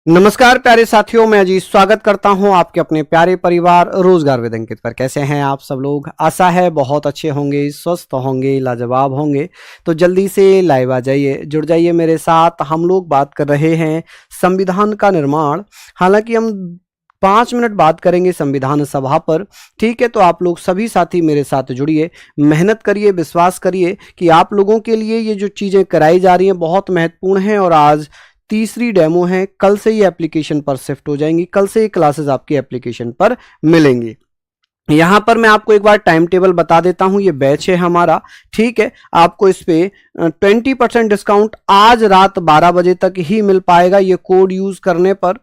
नमस्कार प्यारे साथियों, मैं अजीत स्वागत करता हूं आपके अपने प्यारे परिवार रोजगार विद अंकित पर। कैसे हैं आप सब लोग? आशा है बहुत अच्छे होंगे, स्वस्थ होंगे, लाजवाब होंगे। तो जल्दी से लाइव आ जाइए, जुड़ जाइए मेरे साथ। हम लोग बात कर रहे हैं संविधान का निर्माण। हालांकि हम 5 मिनट बात करेंगे संविधान सभा पर, ठीक है? तो आप लोग सभी साथी मेरे साथ जुड़िए, मेहनत करिए, विश्वास करिए कि आप लोगों के लिए ये जो चीज़ें कराई जा रही हैं बहुत महत्वपूर्ण हैं। और आज तीसरी डेमो है, कल से ये एप्लीकेशन पर शिफ्ट हो जाएंगी, कल से ये क्लासेस आपकी एप्लीकेशन पर मिलेंगी। यहां पर मैं आपको एक बार टाइम टेबल बता देता हूं। ये बैच है हमारा, ठीक है? आपको इस पे 20% डिस्काउंट आज रात 12 बजे तक ही मिल पाएगा ये कोड यूज करने पर,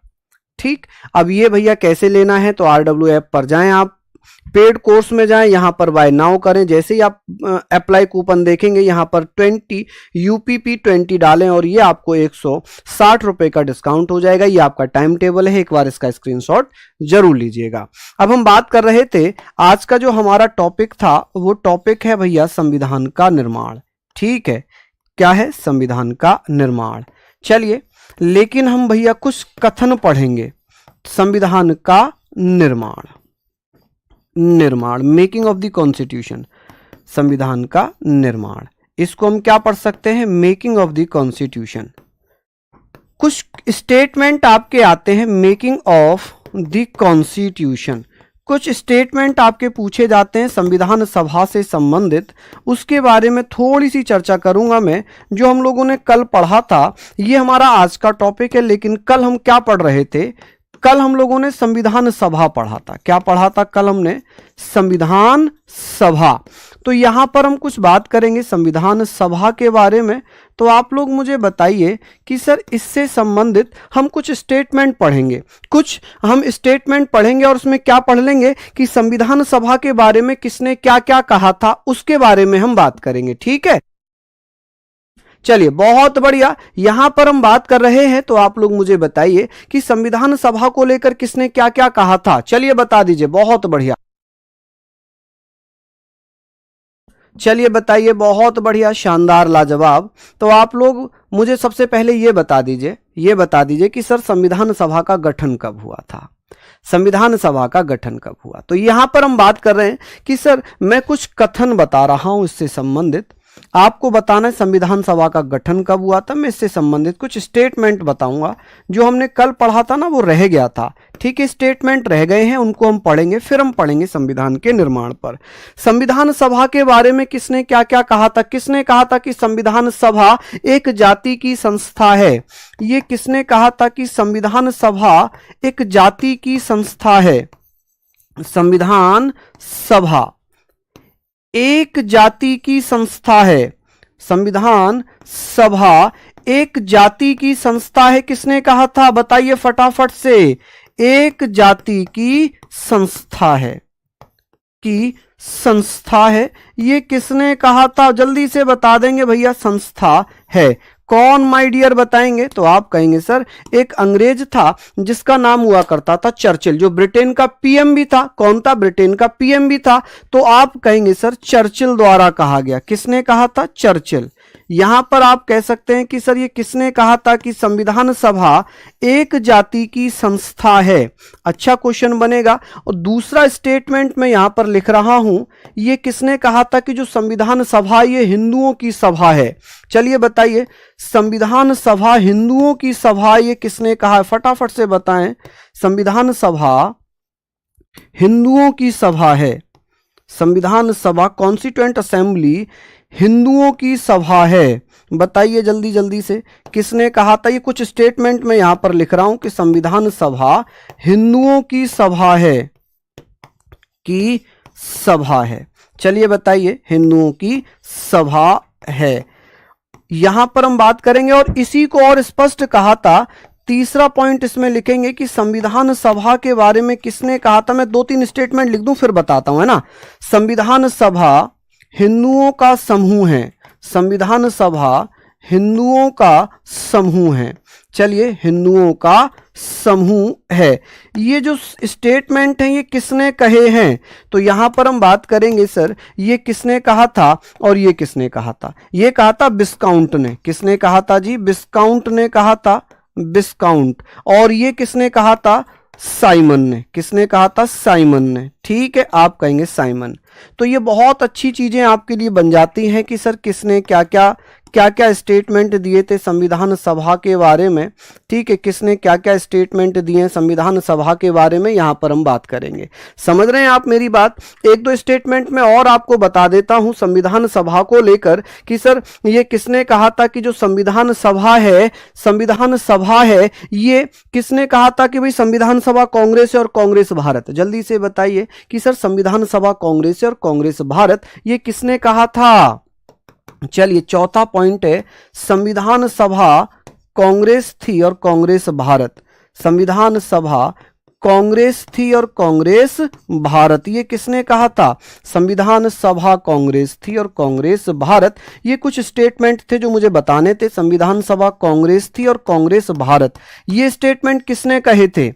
ठीक? अब ये भैया कैसे लेना है? तो RW ऐप पर जाएं, आप पेड कोर्स में जाएं, यहां पर बाय नाउ करें। जैसे ही आप अप्लाई कूपन देखेंगे यहां पर 20 UPP 20 डालें और ये आपको 160 रुपए का डिस्काउंट हो जाएगा। ये आपका टाइम टेबल है, एक बार इसका स्क्रीनशॉट जरूर लीजिएगा। अब हम बात कर रहे थे, आज का जो हमारा टॉपिक था वो टॉपिक है भैया संविधान का निर्माण, ठीक है? क्या है? संविधान का निर्माण। चलिए, लेकिन हम भैया कुछ कथन पढ़ेंगे। संविधान का निर्माण, मेकिंग ऑफ द कॉन्स्टिट्यूशन। संविधान का निर्माण, इसको हम क्या पढ़ सकते हैं? Making of the constitution. कुछ स्टेटमेंट आपके आते हैं मेकिंग ऑफ द कॉन्स्टिट्यूशन। कुछ स्टेटमेंट आपके पूछे जाते हैं संविधान सभा से संबंधित, उसके बारे में थोड़ी सी चर्चा करूंगा मैं। जो हम लोगों ने कल पढ़ा था ये हमारा आज का टॉपिक है, लेकिन कल हम क्या पढ़ रहे थे? कल हम लोगों ने संविधान सभा पढ़ा था। क्या पढ़ा था कल हमने? संविधान सभा। तो यहां पर हम कुछ बात करेंगे संविधान सभा के बारे में। तो आप लोग मुझे बताइए कि सर इससे संबंधित हम कुछ स्टेटमेंट पढ़ेंगे, कुछ हम स्टेटमेंट पढ़ेंगे और उसमें क्या पढ़ लेंगे कि संविधान सभा के बारे में किसने क्या क्या कहा था उसके बारे में हम बात करेंगे, ठीक है? चलिए, बहुत बढ़िया। यहां पर हम बात कर रहे हैं, तो आप लोग मुझे बताइए कि संविधान सभा को लेकर किसने क्या क्या कहा था। चलिए बता दीजिए, बहुत बढ़िया। चलिए बताइए, बहुत बढ़िया, शानदार, लाजवाब। तो आप लोग मुझे सबसे पहले ये बता दीजिए कि सर संविधान सभा का गठन कब हुआ था? संविधान सभा का गठन कब हुआ? तो यहां पर हम बात कर रहे हैं कि सर मैं कुछ कथन बता रहा हूं इससे संबंधित, आपको बताना है संविधान सभा का गठन कब हुआ था। मैं इससे संबंधित कुछ स्टेटमेंट बताऊंगा। जो हमने कल पढ़ा था ना वो रह गया था, ठीक है? स्टेटमेंट रह गए हैं, उनको हम पढ़ेंगे, फिर हम पढ़ेंगे संविधान के निर्माण पर। संविधान सभा के बारे में किसने क्या क्या कहा था? किसने कहा था कि संविधान सभा एक जाति की संस्था है? ये किसने कहा था कि संविधान सभा एक जाति की संस्था है? संविधान सभा एक जाति की संस्था है। संविधान सभा एक जाति की संस्था है, किसने कहा था? बताइए फटाफट से। एक जाति की संस्था है, ये किसने कहा था? जल्दी से बता देंगे भैया। संस्था है कौन माय डियर? बताएंगे तो आप कहेंगे सर एक अंग्रेज था जिसका नाम हुआ करता था चर्चिल, जो ब्रिटेन का पीएम भी था। कौन था? ब्रिटेन का पीएम भी था। तो आप कहेंगे सर चर्चिल द्वारा कहा गया। किसने कहा था? चर्चिल। यहां पर आप कह सकते हैं कि सर ये किसने कहा था कि संविधान सभा एक जाति की संस्था है? अच्छा क्वेश्चन बनेगा। और दूसरा स्टेटमेंट मैं यहां पर लिख रहा हूं, ये किसने कहा था कि जो संविधान सभा ये हिंदुओं की सभा है? चलिए बताइए, संविधान सभा हिंदुओं की सभा ये किसने कहा है? फटाफट से बताएं। संविधान सभा हिंदुओं की सभा है। संविधान सभा कॉन्स्टिट्यूएंट असेंबली हिंदुओं की सभा है। बताइए जल्दी जल्दी से, किसने कहा था? ये कुछ स्टेटमेंट मैं यहां पर लिख रहा हूं कि संविधान सभा हिंदुओं की सभा है, चलिए बताइए, हिंदुओं की सभा है। यहां पर हम बात करेंगे और इसी को और स्पष्ट कहा था। तीसरा पॉइंट इसमें लिखेंगे कि संविधान सभा के बारे में किसने कहा था। मैं 2-3 स्टेटमेंट लिख दूं फिर बताता हूं, है ना? संविधान सभा हिंदुओं का समूह है। संविधान सभा हिंदुओं का समूह है। चलिए, हिंदुओं का समूह है। ये जो स्टेटमेंट है ये किसने कहे हैं? तो यहां पर हम बात करेंगे सर ये किसने कहा था और ये किसने कहा था? ये कहा था विस्काउंट ने। किसने कहा था जी? विस्काउंट ने कहा था। विस्काउंट। और ये किसने कहा था? साइमन ने। किसने कहा था? साइमन ने। ठीक है, आप कहेंगे साइमन। तो ये बहुत अच्छी चीजें आपके लिए बन जाती हैं कि सर किसने क्या क्या स्टेटमेंट दिए थे संविधान सभा के बारे में। ठीक है, किसने क्या क्या स्टेटमेंट दिए हैं संविधान सभा के बारे में, यहां पर हम बात करेंगे। समझ रहे हैं आप मेरी बात? एक दो स्टेटमेंट में और आपको बता देता हूं संविधान सभा को लेकर कि सर ये किसने कहा था कि जो संविधान सभा है ये किसने कहा था कि भाई संविधान सभा कांग्रेस है और कांग्रेस भारत। जल्दी से बताइए कि सर संविधान सभा कांग्रेस है और कांग्रेस भारत, ये किसने कहा था? चलिए, चौथा पॉइंट है संविधान सभा कांग्रेस थी और कांग्रेस भारत। संविधान सभा कांग्रेस थी और कांग्रेस भारत, ये किसने कहा था? संविधान सभा कांग्रेस थी और कांग्रेस भारत। ये कुछ स्टेटमेंट थे जो मुझे बताने थे। संविधान सभा कांग्रेस थी और कांग्रेस भारत, ये स्टेटमेंट किसने कहे थे?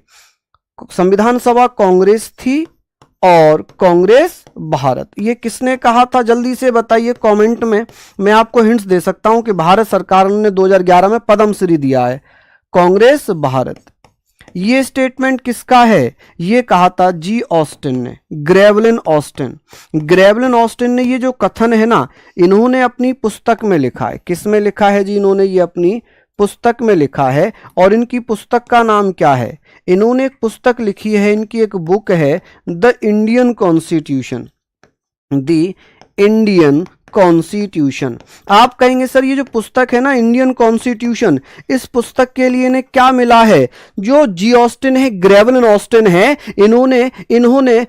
संविधान सभा कांग्रेस थी और कांग्रेस भारत, ये किसने कहा था? जल्दी से बताइए कमेंट में। मैं आपको हिंट्स दे सकता हूं कि भारत सरकार ने 2011 में पद्मश्री दिया है। कांग्रेस भारत, ये स्टेटमेंट किसका है? ये कहा था जी ऑस्टिन ने, ग्रेवलिन ऑस्टिन। ग्रेवलिन ऑस्टिन ने ये जो कथन है ना, इन्होंने अपनी पुस्तक में लिखा है। किस में लिखा है जी? इन्होंने ये अपनी पुस्तक में लिखा है। और इनकी पुस्तक का नाम क्या है? इन्होंने एक पुस्तक लिखी है, इनकी एक बुक है the Indian constitution. The Indian constitution. आप कहेंगे सर ये जो पुस्तक है ना इंडियन कॉन्स्टिट्यूशन, इस पुस्तक के लिए इन्हें क्या मिला है? जो जी ऑस्टिन है, ग्रेवलिन ऑस्टिन है, इन्होंने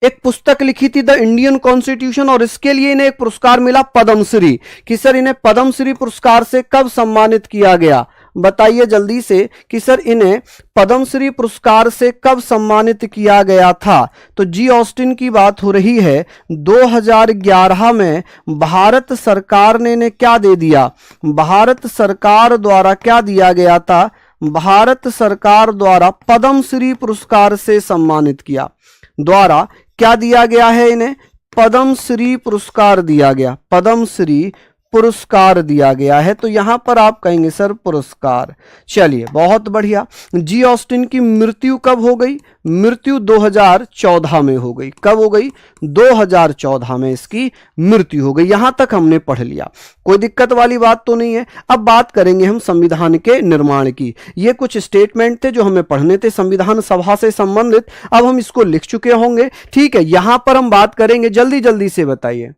एक पुस्तक लिखी थी द इंडियन कॉन्स्टिट्यूशन और इसके लिए इन्हें एक पुरस्कार मिला पद्मश्री। कि सर इन्हें पद्मश्री पुरस्कार से कब सम्मानित किया गया? बताइए जल्दी से कि सर इन्हें पद्मश्री पुरस्कार से कब सम्मानित किया गया था? तो जी ऑस्टिन की बात हो रही है 2011 में भारत सरकार ने इन्हें क्या दे दिया? भारत सरकार द्वारा क्या दिया गया था? भारत सरकार द्वारा पद्मश्री पुरस्कार से सम्मानित किया। द्वारा क्या दिया गया है इन्हें? पद्मश्री पुरस्कार दिया गया। पद्मश्री पुरस्कार दिया गया है। तो यहां पर आप कहेंगे सर पुरस्कार। चलिए, बहुत बढ़िया। जी ऑस्टिन की मृत्यु कब हो गई? मृत्यु 2014 में हो गई। कब हो गई? 2014 में इसकी मृत्यु हो गई। यहां तक हमने पढ़ लिया, कोई दिक्कत वाली बात तो नहीं है। अब बात करेंगे हम संविधान के निर्माण की। ये कुछ स्टेटमेंट थे जो हमें पढ़ने थे संविधान सभा से संबंधित। अब हम इसको लिख चुके होंगे। ठीक है, यहां पर हम बात करेंगे, जल्दी जल्दी से बताइए।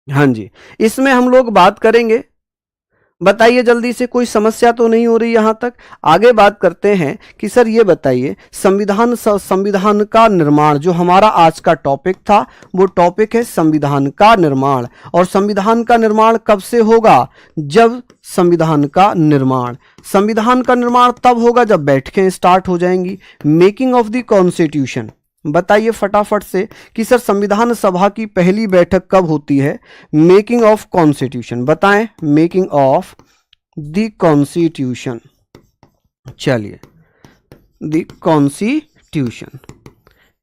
हाँ जी, इसमें हम लोग बात करेंगे। बताइए जल्दी से, कोई समस्या तो नहीं हो रही यहां तक? आगे बात करते हैं कि सर ये बताइए संविधान का निर्माण, जो हमारा आज का टॉपिक था वो टॉपिक है संविधान का निर्माण। और संविधान का निर्माण कब से होगा? जब संविधान का निर्माण तब होगा जब बैठकें स्टार्ट हो जाएंगी। मेकिंग ऑफ द कॉन्स्टिट्यूशन, बताइए फटाफट से कि सर संविधान सभा की पहली बैठक कब होती है? मेकिंग ऑफ कॉन्स्टिट्यूशन, बताएं। Making of the constitution. चलिए, द कॉन्स्टिट्यूशन,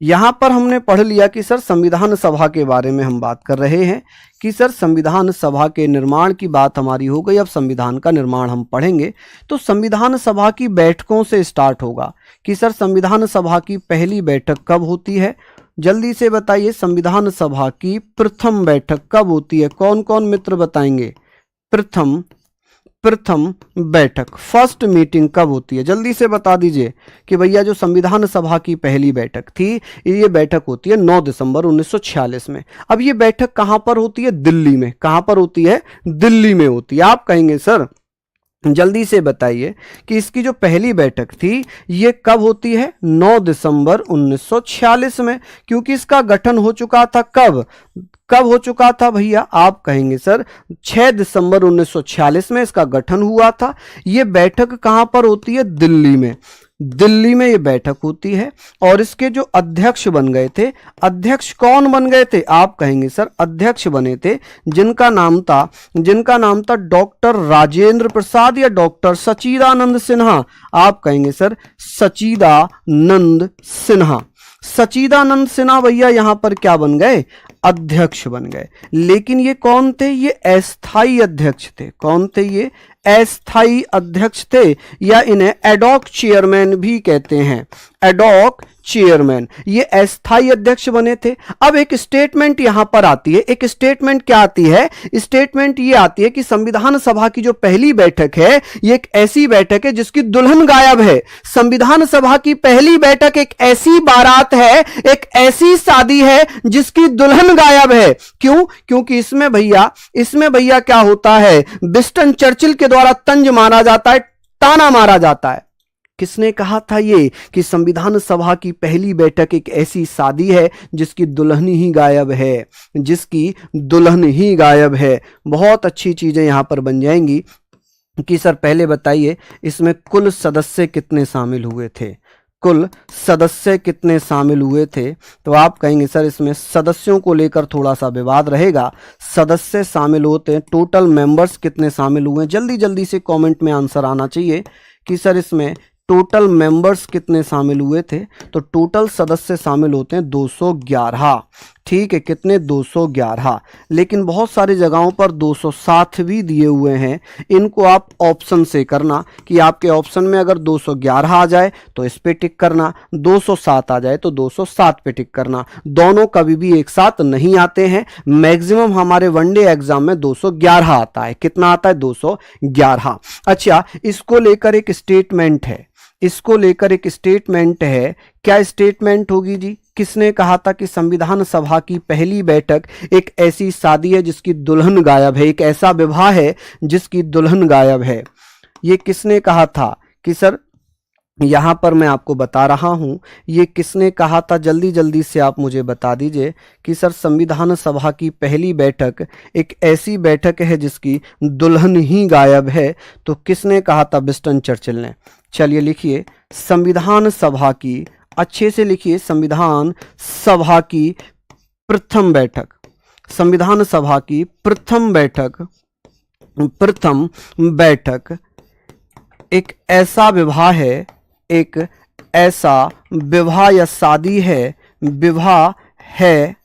यहां पर हमने पढ़ लिया कि सर संविधान सभा के बारे में हम बात कर रहे हैं कि सर संविधान सभा के निर्माण की बात हमारी हो गई। अब संविधान का निर्माण हम पढ़ेंगे। तो संविधान सभा की बैठकों से स्टार्ट होगा कि सर संविधान सभा की पहली बैठक कब होती है? जल्दी से बताइए, संविधान सभा की प्रथम बैठक कब होती है? कौन कौन मित्र बताएंगे? प्रथम बैठक, फर्स्ट मीटिंग कब होती है? जल्दी से बता दीजिए कि भैया जो संविधान सभा की पहली बैठक थी, ये बैठक होती है 9 दिसंबर 1946 में। अब ये बैठक कहां पर होती है? दिल्ली में। कहां पर होती है? दिल्ली में होती है। आप कहेंगे सर जल्दी से बताइए कि इसकी जो पहली बैठक थी ये कब होती है? 9 दिसंबर 1946 में, क्योंकि इसका गठन हो चुका था कब हो चुका था भैया? आप कहेंगे सर 6 दिसंबर 1946 में इसका गठन हुआ था। ये बैठक कहां पर होती है? दिल्ली में। दिल्ली में ये बैठक होती है। और इसके जो अध्यक्ष बन गए थे, अध्यक्ष कौन बन गए थे? आप कहेंगे सर अध्यक्ष बने थे जिनका नाम था डॉक्टर राजेंद्र प्रसाद या डॉक्टर सच्चिदानंद सिन्हा। आप कहेंगे सर सच्चिदानंद सिन्हा। सच्चिदानंद सिन्हा भैया यहां पर क्या बन गए? अध्यक्ष बन गए। लेकिन ये कौन थे? ये अस्थाई अध्यक्ष थे। कौन थे ये? अस्थाई अध्यक्ष थे, या इन्हें एडॉक चेयरमैन भी कहते हैं। एडॉक चेयरमैन, ये अस्थाई अध्यक्ष बने थे। अब एक स्टेटमेंट यहां पर आती है। एक स्टेटमेंट क्या आती है? स्टेटमेंट ये आती है कि संविधान सभा की जो पहली बैठक है, ये एक ऐसी बैठक है जिसकी दुल्हन गायब है। संविधान सभा की पहली बैठक एक ऐसी बारात है, एक ऐसी शादी है जिसकी दुल्हन गायब है। क्यों? क्योंकि इसमें भैया क्या होता है? विंस्टन चर्चिल के द्वारा तंज मारा जाता है, ताना मारा जाता है। किसने कहा था ये? कि संविधान सभा की पहली बैठक एक ऐसी शादी है जिसकी दुल्हन ही गायब है, जिसकी दुल्हन ही गायब है। बहुत अच्छी चीजें यहां पर बन जाएंगी कि सर पहले बताइए इसमें कुल सदस्य कितने शामिल हुए थे? कुल सदस्य कितने शामिल हुए थे? तो आप कहेंगे सर इसमें सदस्यों को लेकर थोड़ा सा विवाद रहेगा। सदस्य शामिल होते हैं, टोटल मेंबर्स कितने शामिल हुए? जल्दी जल्दी से कमेंट में आंसर आना चाहिए कि सर इसमें टोटल मेंबर्स कितने शामिल हुए थे। तो टोटल सदस्य शामिल होते हैं 211। ठीक है, कितने? 211। लेकिन बहुत सारी जगहों पर 207 भी दिए हुए हैं। इनको आप ऑप्शन से करना कि आपके ऑप्शन में अगर 211 आ जाए तो इस पे टिक करना, 207 आ जाए तो 207 पे टिक करना। दोनों कभी भी एक साथ नहीं आते हैं। मैक्सिमम हमारे वनडे एग्जाम में 211 आता है। कितना आता है? 211। अच्छा, इसको लेकर एक स्टेटमेंट है। इसको लेकर एक स्टेटमेंट है। क्या स्टेटमेंट होगी जी? किसने कहा था कि संविधान सभा की पहली बैठक एक ऐसी शादी है जिसकी दुल्हन गायब है, एक ऐसा विवाह है जिसकी दुल्हन गायब है? ये किसने कहा था? कि सर यहां पर मैं आपको बता रहा हूं, ये किसने कहा था? जल्दी जल्दी से आप मुझे बता दीजिए कि सर संविधान सभा की पहली बैठक एक ऐसी बैठक है जिसकी दुल्हन ही गायब है। तो किसने कहा था? विंस्टन चर्चिल ने। चलिए लिखिए, संविधान सभा की, अच्छे से लिखिए, संविधान सभा की प्रथम बैठक, संविधान सभा की प्रथम बैठक एक ऐसा विवाह है, एक ऐसा विवाह या शादी है, विवाह है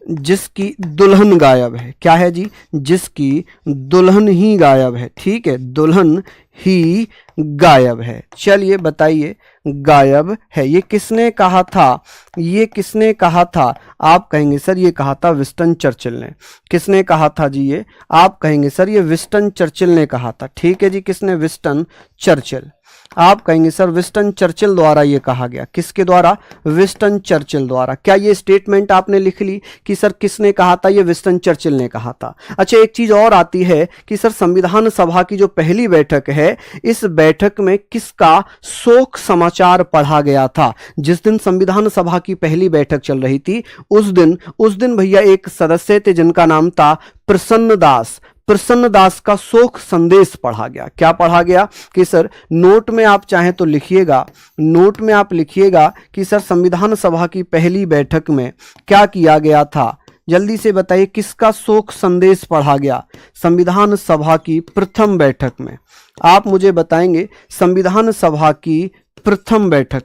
जिसकी दुल्हन गायब है। क्या है जी? जिसकी दुल्हन ही गायब है। ठीक है, दुल्हन ही गायब है। चलिए बताइए, गायब है, ये किसने कहा था? ये किसने कहा था? आप कहेंगे सर ये कहा था विंस्टन चर्चिल ने। किसने कहा था जी ये? आप कहेंगे सर ये विंस्टन चर्चिल ने कहा था। ठीक है जी, किसने? Winston Churchill. आप कहेंगे सर विंस्टन चर्चिल द्वारा ये कहा गया। किसके द्वारा? विंस्टन चर्चिल द्वारा। क्या ये स्टेटमेंट आपने लिख ली कि सर किसने कहा था? ये विंस्टन चर्चिल ने कहा था। अच्छा, एक चीज और आती है कि सर संविधान सभा की जो पहली बैठक है, इस बैठक में किसका शोक समाचार पढ़ा गया था? जिस दिन संविधान सभा की पहली बैठक चल रही थी, उस दिन भैया एक सदस्य थे जिनका नाम था प्रसन्न दास। प्रसन्न दास का शोक संदेश पढ़ा गया। क्या पढ़ा गया? कि सर नोट में आप चाहें तो लिखिएगा, नोट में आप लिखिएगा कि सर संविधान सभा की पहली बैठक में क्या किया गया था। जल्दी से बताइए, किसका शोक संदेश पढ़ा गया संविधान सभा की प्रथम बैठक में? आप मुझे बताएंगे संविधान सभा की प्रथम बैठक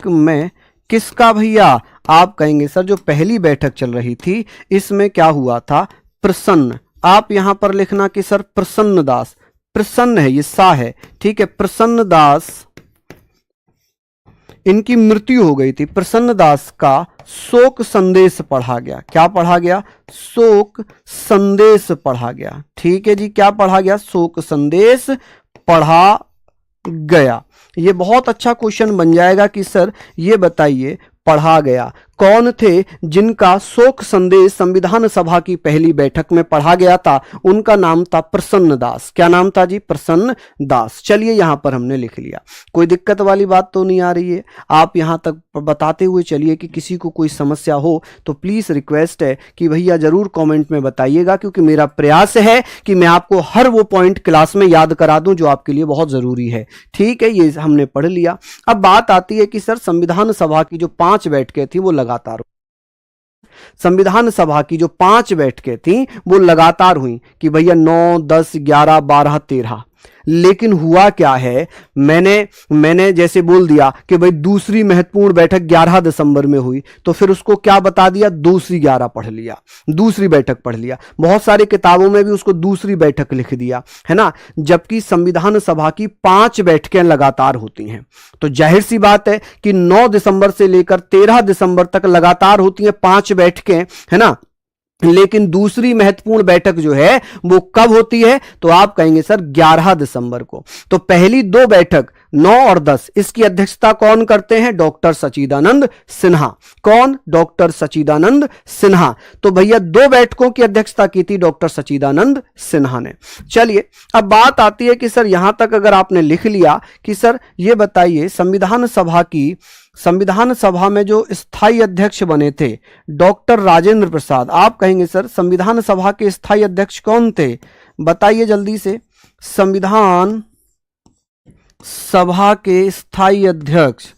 में किसका भैया? आप कहेंगे सर जो पहली बैठक चल रही थी इसमें क्या हुआ था? प्रसन्न। आप यहां पर लिखना कि सर प्रसन्न दास, प्रसन्न है, ये सा है। ठीक है, प्रसन्न दास, इनकी मृत्यु हो गई थी। प्रसन्न दास का शोक संदेश पढ़ा गया। क्या पढ़ा गया? शोक संदेश पढ़ा गया। ठीक है जी, क्या पढ़ा गया? शोक संदेश पढ़ा गया। ये बहुत अच्छा क्वेश्चन बन जाएगा कि सर ये बताइए पढ़ा गया कौन थे जिनका शोक संदेश संविधान सभा की पहली बैठक में पढ़ा गया था? उनका नाम था प्रसन्न दास। क्या नाम था जी? प्रसन्न दास। चलिए यहां पर हमने लिख लिया। कोई दिक्कत वाली बात तो नहीं आ रही है? आप यहां तक बताते हुए चलिए कि किसी को कोई समस्या हो तो प्लीज रिक्वेस्ट है कि भैया जरूर कमेंट में बताइएगा, क्योंकि मेरा प्रयास है कि मैं आपको हर वो पॉइंट क्लास में याद करा दूं जो आपके लिए बहुत जरूरी है। ठीक है, ये हमने पढ़ लिया। अब बात आती है कि सर संविधान सभा की जो 5 बैठकें थी वो लगातार, संविधान सभा की जो 5 बैठकें थी वो लगातार हुई कि भैया 9, 10, 11, 12, 13। लेकिन हुआ क्या है, मैंने जैसे बोल दिया कि भाई दूसरी महत्वपूर्ण बैठक 11 दिसंबर में हुई, तो फिर उसको क्या बता दिया, दूसरी 11 पढ़ लिया, दूसरी बैठक पढ़ लिया। बहुत सारी किताबों में भी उसको दूसरी बैठक लिख दिया, है ना। जबकि संविधान सभा की 5 बैठकें लगातार होती हैं, तो जाहिर सी बात है कि 9 दिसंबर से लेकर 13 दिसंबर तक लगातार होती हैं 5 बैठकें, है ना। लेकिन दूसरी महत्वपूर्ण बैठक जो है वो कब होती है, तो आप कहेंगे सर 11 दिसंबर को। तो पहली 2 बैठक 9 और 10, इसकी अध्यक्षता कौन करते हैं, डॉक्टर सच्चिदानंद सिन्हा। कौन, डॉक्टर सच्चिदानंद सिन्हा। तो भैया 2 बैठकों की अध्यक्षता की थी डॉक्टर सच्चिदानंद सिन्हा ने। चलिए अब बात आती है कि सर यहां तक अगर आपने लिख लिया कि सर ये बताइए संविधान सभा में जो स्थायी अध्यक्ष बने थे डॉक्टर राजेंद्र प्रसाद, आप कहेंगे सर संविधान सभा के स्थायी अध्यक्ष कौन थे, बताइए जल्दी से। संविधान सभा के स्थायी अध्यक्ष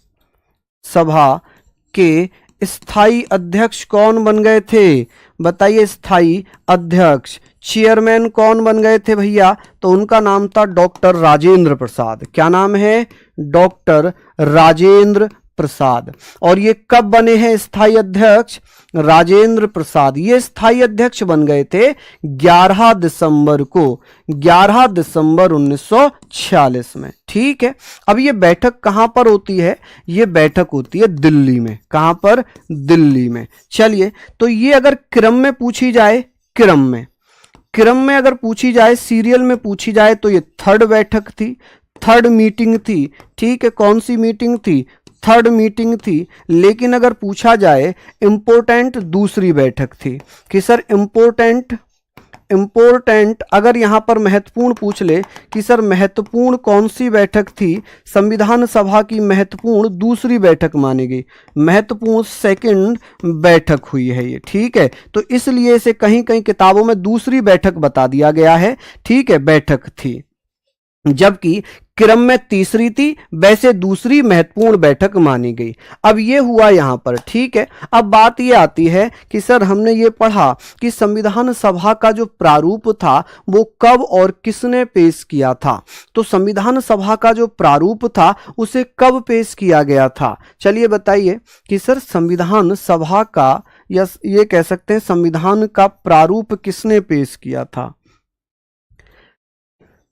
कौन बन गए थे, बताइए। स्थायी अध्यक्ष चेयरमैन कौन बन गए थे भैया, तो उनका नाम था डॉक्टर राजेंद्र प्रसाद। क्या नाम है, डॉक्टर राजेंद्र प्रसाद। और ये कब बने हैं स्थायी अध्यक्ष, राजेंद्र प्रसाद ये स्थायी अध्यक्ष बन गए थे 11 दिसंबर को, 11 दिसंबर 1946 में। ठीक है, अब ये बैठक कहां पर होती है, ये बैठक होती है दिल्ली में। कहां पर, दिल्ली में। चलिए तो ये अगर क्रम में पूछी जाए, क्रम में अगर पूछी जाए, सीरियल में पूछी जाए, तो ये 3rd बैठक थी, 3rd मीटिंग थी। ठीक है, कौन सी मीटिंग थी, 3rd मीटिंग थी। लेकिन अगर पूछा जाए इंपॉर्टेंट दूसरी बैठक थी कि सर इंपॉर्टेंट अगर यहां पर महत्वपूर्ण पूछ ले कि सर महत्वपूर्ण कौन सी बैठक थी, संविधान सभा की महत्वपूर्ण दूसरी बैठक मानी गई, महत्वपूर्ण 2nd बैठक हुई है ये। ठीक है, तो इसलिए इसे कहीं कहीं किताबों में दूसरी बैठक बता दिया गया है। ठीक है, बैठक थी, जबकि क्रम में तीसरी थी, वैसे दूसरी महत्वपूर्ण बैठक मानी गई। अब ये हुआ यहां पर। ठीक है, अब बात ये आती है कि सर हमने ये पढ़ा कि संविधान सभा का जो प्रारूप था वो कब और किसने पेश किया था। तो संविधान सभा का जो प्रारूप था उसे कब पेश किया गया था, चलिए बताइए कि सर संविधान सभा का, या ये कह सकते हैं संविधान का प्रारूप किसने पेश किया था,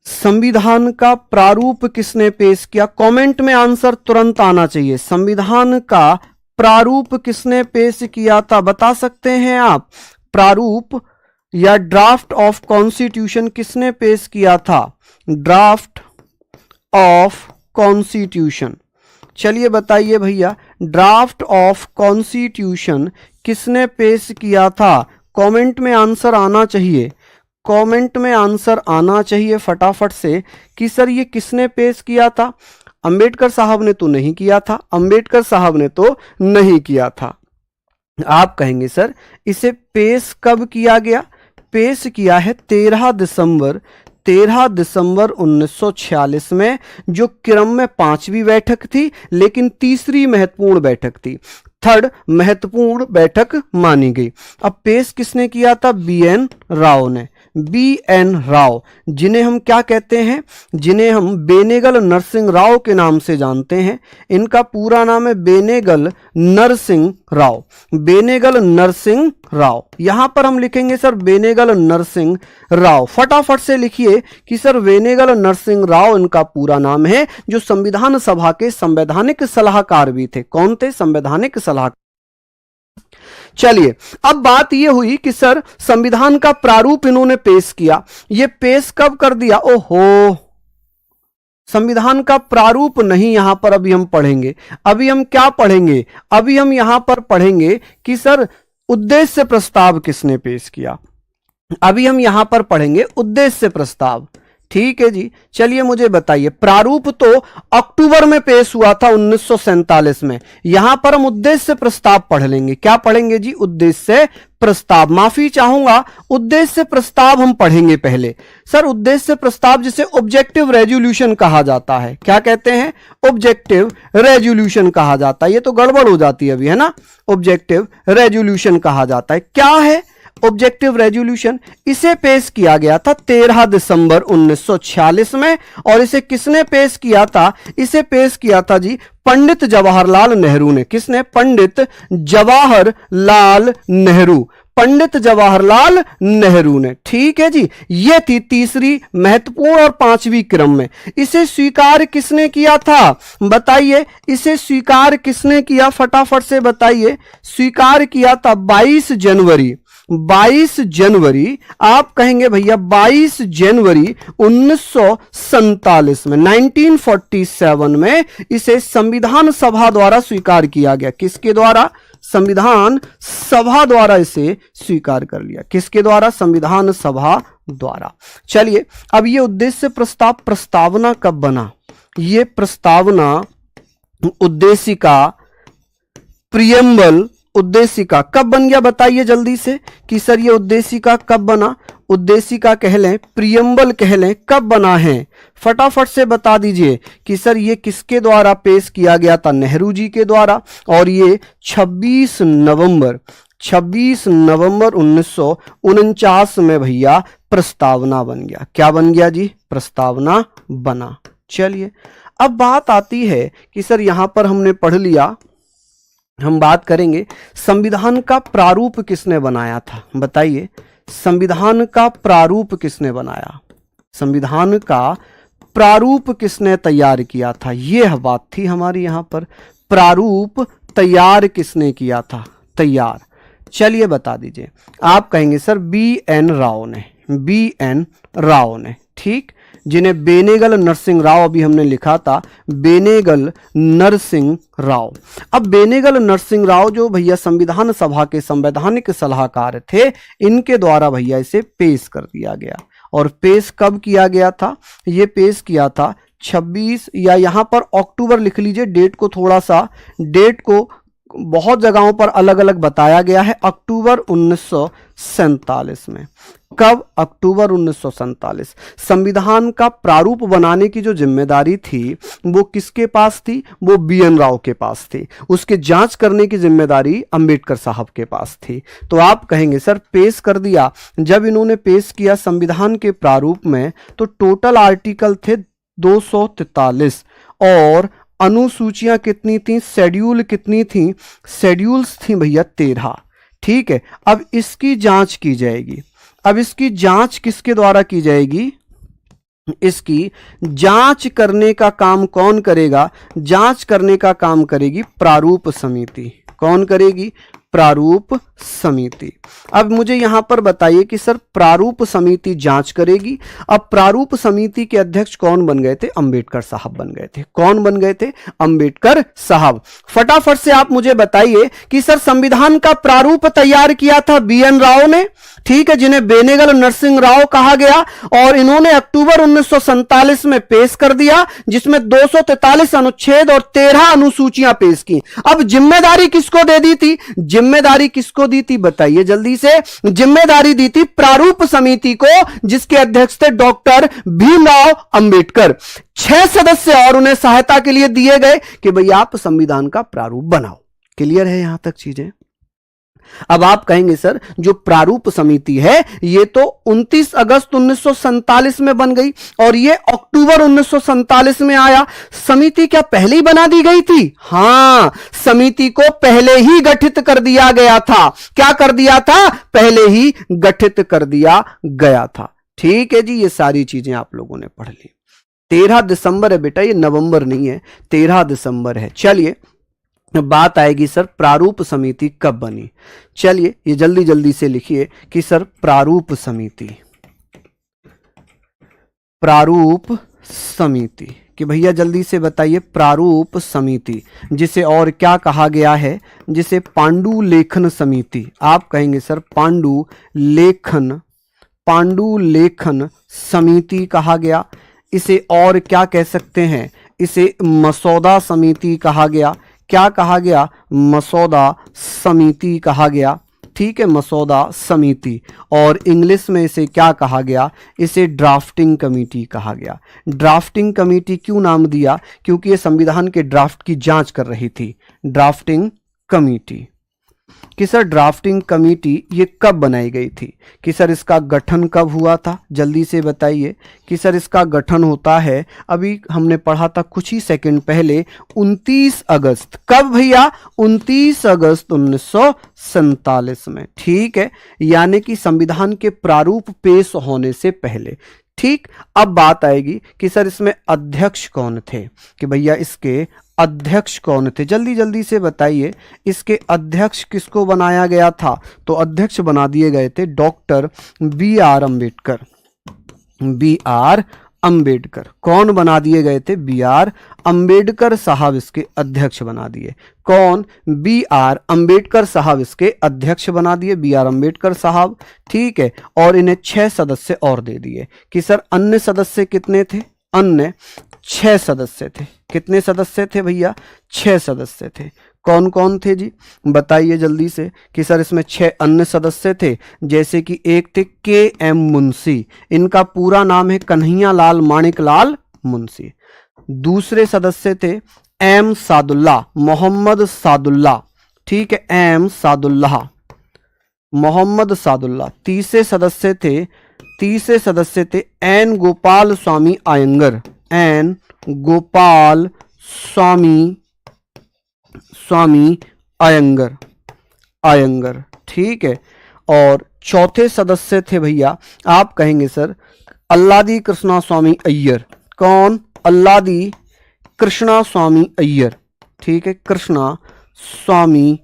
संविधान का प्रारूप किसने पेश किया। कमेंट में आंसर तुरंत आना चाहिए। संविधान का प्रारूप किसने पेश किया था, बता सकते हैं आप। प्रारूप या ड्राफ्ट ऑफ कॉन्स्टिट्यूशन किसने पेश किया था, ड्राफ्ट ऑफ कॉन्स्टिट्यूशन। चलिए बताइए भैया, ड्राफ्ट ऑफ कॉन्स्टिट्यूशन किसने पेश किया था। कमेंट में आंसर आना चाहिए, कमेंट में आंसर आना चाहिए फटाफट से कि सर ये किसने पेश किया था। अंबेडकर साहब ने तो नहीं किया था, अंबेडकर साहब ने तो नहीं किया था। आप कहेंगे सर इसे पेश कब किया गया, पेश किया है 13 दिसंबर 1946 में, जो क्रम में 5वीं बैठक थी, लेकिन तीसरी महत्वपूर्ण बैठक थी, 3rd महत्वपूर्ण बैठक मानी गई। अब पेश किसने किया था, BN राव ने, BN राव, जिन्हें हम क्या कहते हैं, जिन्हें हम बेनेगल नरसिंह राव के नाम से जानते हैं। इनका पूरा नाम है बेनेगल नरसिंह राव, बेनेगल नरसिंह राव। यहां पर हम लिखेंगे सर बेनेगल नरसिंह राव, फटाफट से लिखिए कि सर बेनेगल नरसिंह राव इनका पूरा नाम है, जो संविधान सभा के संवैधानिक सलाहकार भी थे। कौन थे, संवैधानिक सलाहकार। चलिए अब बात यह हुई कि सर संविधान का प्रारूप इन्होंने पेश किया, ये पेश कब कर दिया, ओहो संविधान का प्रारूप नहीं यहां पर अभी हम पढ़ेंगे। अभी हम क्या पढ़ेंगे, अभी हम यहां पर पढ़ेंगे कि सर उद्देश्य प्रस्ताव किसने पेश किया। अभी हम यहां पर पढ़ेंगे उद्देश्य प्रस्ताव। ठीक है जी, चलिए मुझे बताइए, प्रारूप तो अक्टूबर में पेश हुआ था 1947 में, यहां पर हम उद्देश्य प्रस्ताव पढ़ लेंगे। क्या पढ़ेंगे जी, उद्देश्य प्रस्ताव। माफी चाहूंगा, उद्देश्य प्रस्ताव हम पढ़ेंगे पहले। सर उद्देश्य प्रस्ताव जिसे ऑब्जेक्टिव रेजोल्यूशन कहा जाता है, क्या कहते हैं, ऑब्जेक्टिव रेजोल्यूशन कहा जाता है। ये तो गड़बड़ हो जाती है अभी, है ना, ऑब्जेक्टिव रेजोल्यूशन कहा जाता है। क्या है, ऑब्जेक्टिव रेजोल्यूशन, इसे पेश किया गया था 13 दिसंबर 1946 में। और इसे किसने पेश किया था? इसे पेश किया था जी पंडित जवाहरलाल नेहरू ने। किसने? पंडित जवाहरलाल नेहरू, पंडित जवाहरलाल नेहरू ने। ठीक है जी, ये थी तीसरी महत्वपूर्ण और पांचवी क्रम में। इसे स्वीकार किसने किया था? बताइए, इसे स्वीकार किसने किया? फटाफट से बताइए। स्वीकार किया था 22 जनवरी, 22 जनवरी, आप कहेंगे भैया 22 जनवरी 1947 में, 1947 में इसे संविधान सभा द्वारा स्वीकार किया गया। किसके द्वारा? संविधान सभा द्वारा इसे स्वीकार कर लिया। किसके द्वारा? संविधान सभा द्वारा। चलिए, अब ये उद्देश्य प्रस्ताव प्रस्तावना कब बना? ये प्रस्तावना उद्देशिका, प्रियम्बल उद्देशिका कब बन गया? बताइए जल्दी से कि सर ये उद्देशिका कब बना? उद्देशिका कह लें, प्रियम्बल कह लें, कब बना है? फटाफट से बता दीजिए कि सर ये किसके द्वारा पेश किया गया था? नेहरू जी के द्वारा। और ये 26 नवंबर 1949 में भैया प्रस्तावना बन गया। क्या बन गया जी? प्रस्तावना बना। चलिए, अब बात आती है कि सर यहां पर हमने पढ़ लिया, हम बात करेंगे संविधान का प्रारूप किसने बनाया था? बताइए, संविधान का प्रारूप किसने बनाया? संविधान का प्रारूप किसने तैयार किया था? यह बात थी हमारी यहां पर। प्रारूप तैयार किसने किया था? तैयार, चलिए बता दीजिए। आप कहेंगे सर B.N. राव ने, B.N. राव ने। ठीक, जिन्हें बेनेगल नरसिंह राव अभी हमने लिखा था, बेनेगल नरसिंह राव। अब बेनेगल नरसिंह राव जो भैया संविधान सभा के संवैधानिक सलाहकार थे, इनके द्वारा भैया इसे पेश कर दिया गया। और पेश कब किया गया था? ये पेश किया था 26, या यहां पर अक्टूबर लिख लीजिए, डेट को थोड़ा सा, डेट को बहुत जगहों पर अलग अलग बताया गया है। अक्टूबर 1947 में। कब? अक्टूबर 1947। संविधान का प्रारूप बनाने की जो जिम्मेदारी थी वो किसके पास थी? वो B.N. राव के पास थी। उसके जांच करने की जिम्मेदारी अंबेडकर साहब के पास थी। तो आप कहेंगे सर पेश कर दिया। जब इन्होंने पेश किया संविधान के प्रारूप में, तो टोटल आर्टिकल थे 243 और अनुसूचियां कितनी थी? शेड्यूल कितनी थी? शेड्यूल्स थी भैया 13। ठीक है, अब इसकी जांच की जाएगी। अब इसकी जांच किसके द्वारा की जाएगी? इसकी जांच करने का काम कौन करेगा? जांच करने का काम करेगी प्रारूप समिति। कौन करेगी? प्रारूप समिति। अब मुझे यहां पर बताइए कि सर प्रारूप समिति जांच करेगी। अब प्रारूप समिति के अध्यक्ष कौन बन गए थे? अंबेडकर साहब बन गए थे। कौन बन गए थे? अंबेडकर साहब। फटाफट से आप मुझे बताइए कि सर संविधान का प्रारूप तैयार किया था B.N. राव ने। ठीक है, जिन्हें बेनेगल नरसिंह राव कहा गया, और इन्होंने अक्टूबर 1947 में पेश कर दिया, जिसमें 243 अनुच्छेद और 13 अनुसूचियां पेश की। अब जिम्मेदारी किसको दे दी थी? जिम्मेदारी किसको दी थी? बताइए जल्दी से। जिम्मेदारी दी थी प्रारूप समिति को, जिसके अध्यक्ष थे डॉक्टर भीमराव अंबेडकर। 6 सदस्य और उन्हें सहायता के लिए दिए गए कि भैया आप संविधान का प्रारूप बनाओ। क्लियर है यहां तक चीजें? अब आप कहेंगे सर जो प्रारूप समिति है ये तो 29 अगस्त 1947 में बन गई और ये अक्टूबर 1947 में आया। समिति क्या पहले ही बना दी गई थी? हां, समिति को पहले ही गठित कर दिया गया था। क्या कर दिया था? पहले ही गठित कर दिया गया था। ठीक है जी, ये सारी चीजें आप लोगों ने पढ़ ली। 13 दिसंबर है बेटा, ये नवंबर नहीं है, 13 दिसंबर है। चलिए बात आएगी सर प्रारूप समिति कब बनी। चलिए ये जल्दी जल्दी से लिखिए कि सर प्रारूप समिति, प्रारूप समिति कि भैया जल्दी से बताइए। प्रारूप समिति जिसे और क्या कहा गया है? जिसे पांडुलेखन समिति। आप कहेंगे सर पांडुलेखन समिति कहा गया। इसे और क्या कह सकते हैं? इसे मसौदा समिति कहा गया। क्या कहा गया? मसौदा समिति कहा गया। ठीक है, मसौदा समिति। और इंग्लिश में इसे क्या कहा गया? इसे ड्राफ्टिंग कमेटी कहा गया। ड्राफ्टिंग कमेटी क्यों नाम दिया? क्योंकि ये संविधान के ड्राफ्ट की जांच कर रही थी। Drafting committee. कि सर ड्राफ्टिंग कमेटी ये कब बनाई गई थी, कि सर इसका गठन कब हुआ था, जल्दी से बताइए। कि सर इसका गठन होता है, अभी हमने पढ़ा था कुछ ही सेकंड पहले, 29 अगस्त। कब भैया? 29 अगस्त 1947 में। ठीक है, यानी कि संविधान के प्रारूप पेश होने से पहले। ठीक, अब बात आएगी कि सर इसमें अध्यक्ष कौन थे, कि भैया इसके अध्यक्ष कौन थे, जल्दी जल्दी से बताइए। इसके अध्यक्ष किसको बनाया गया था? तो अध्यक्ष बना दिए गए थे doctor B R Ambedkar. B R Ambedkar कौन बना दिए गए थे? बी आर अम्बेडकर साहब इसके अध्यक्ष बना दिए। कौन? बी आर अम्बेडकर साहब इसके अध्यक्ष बना दिए, बी आर अम्बेडकर साहब। ठीक है, और इन्हें 6 सदस्य और दे दिए। कि सर अन्य सदस्य कितने थे? अन्य 6 सदस्य थे। कितने सदस्य थे भैया? 6 सदस्य थे। कौन कौन थे जी, बताइए जल्दी से। कि सर इसमें 6 अन्य सदस्य थे, जैसे कि एक थे के एम मुंशी, इनका पूरा नाम है कन्हैया लाल माणिक लाल मुंशी। दूसरे सदस्य थे एम सादुल्ला, मोहम्मद सादुल्ला। ठीक है, एम सादुल्ला, मोहम्मद सादुल्ला। तीसरे सदस्य थे एन गोपाल स्वामी आयंगर, एन गोपाल स्वामी आयंगर। ठीक है, और चौथे सदस्य थे भैया, आप कहेंगे सर अल्लादी कृष्णा स्वामी अय्यर। कौन? अल्लादी कृष्णा स्वामी अय्यर। ठीक है, कृष्णा स्वामी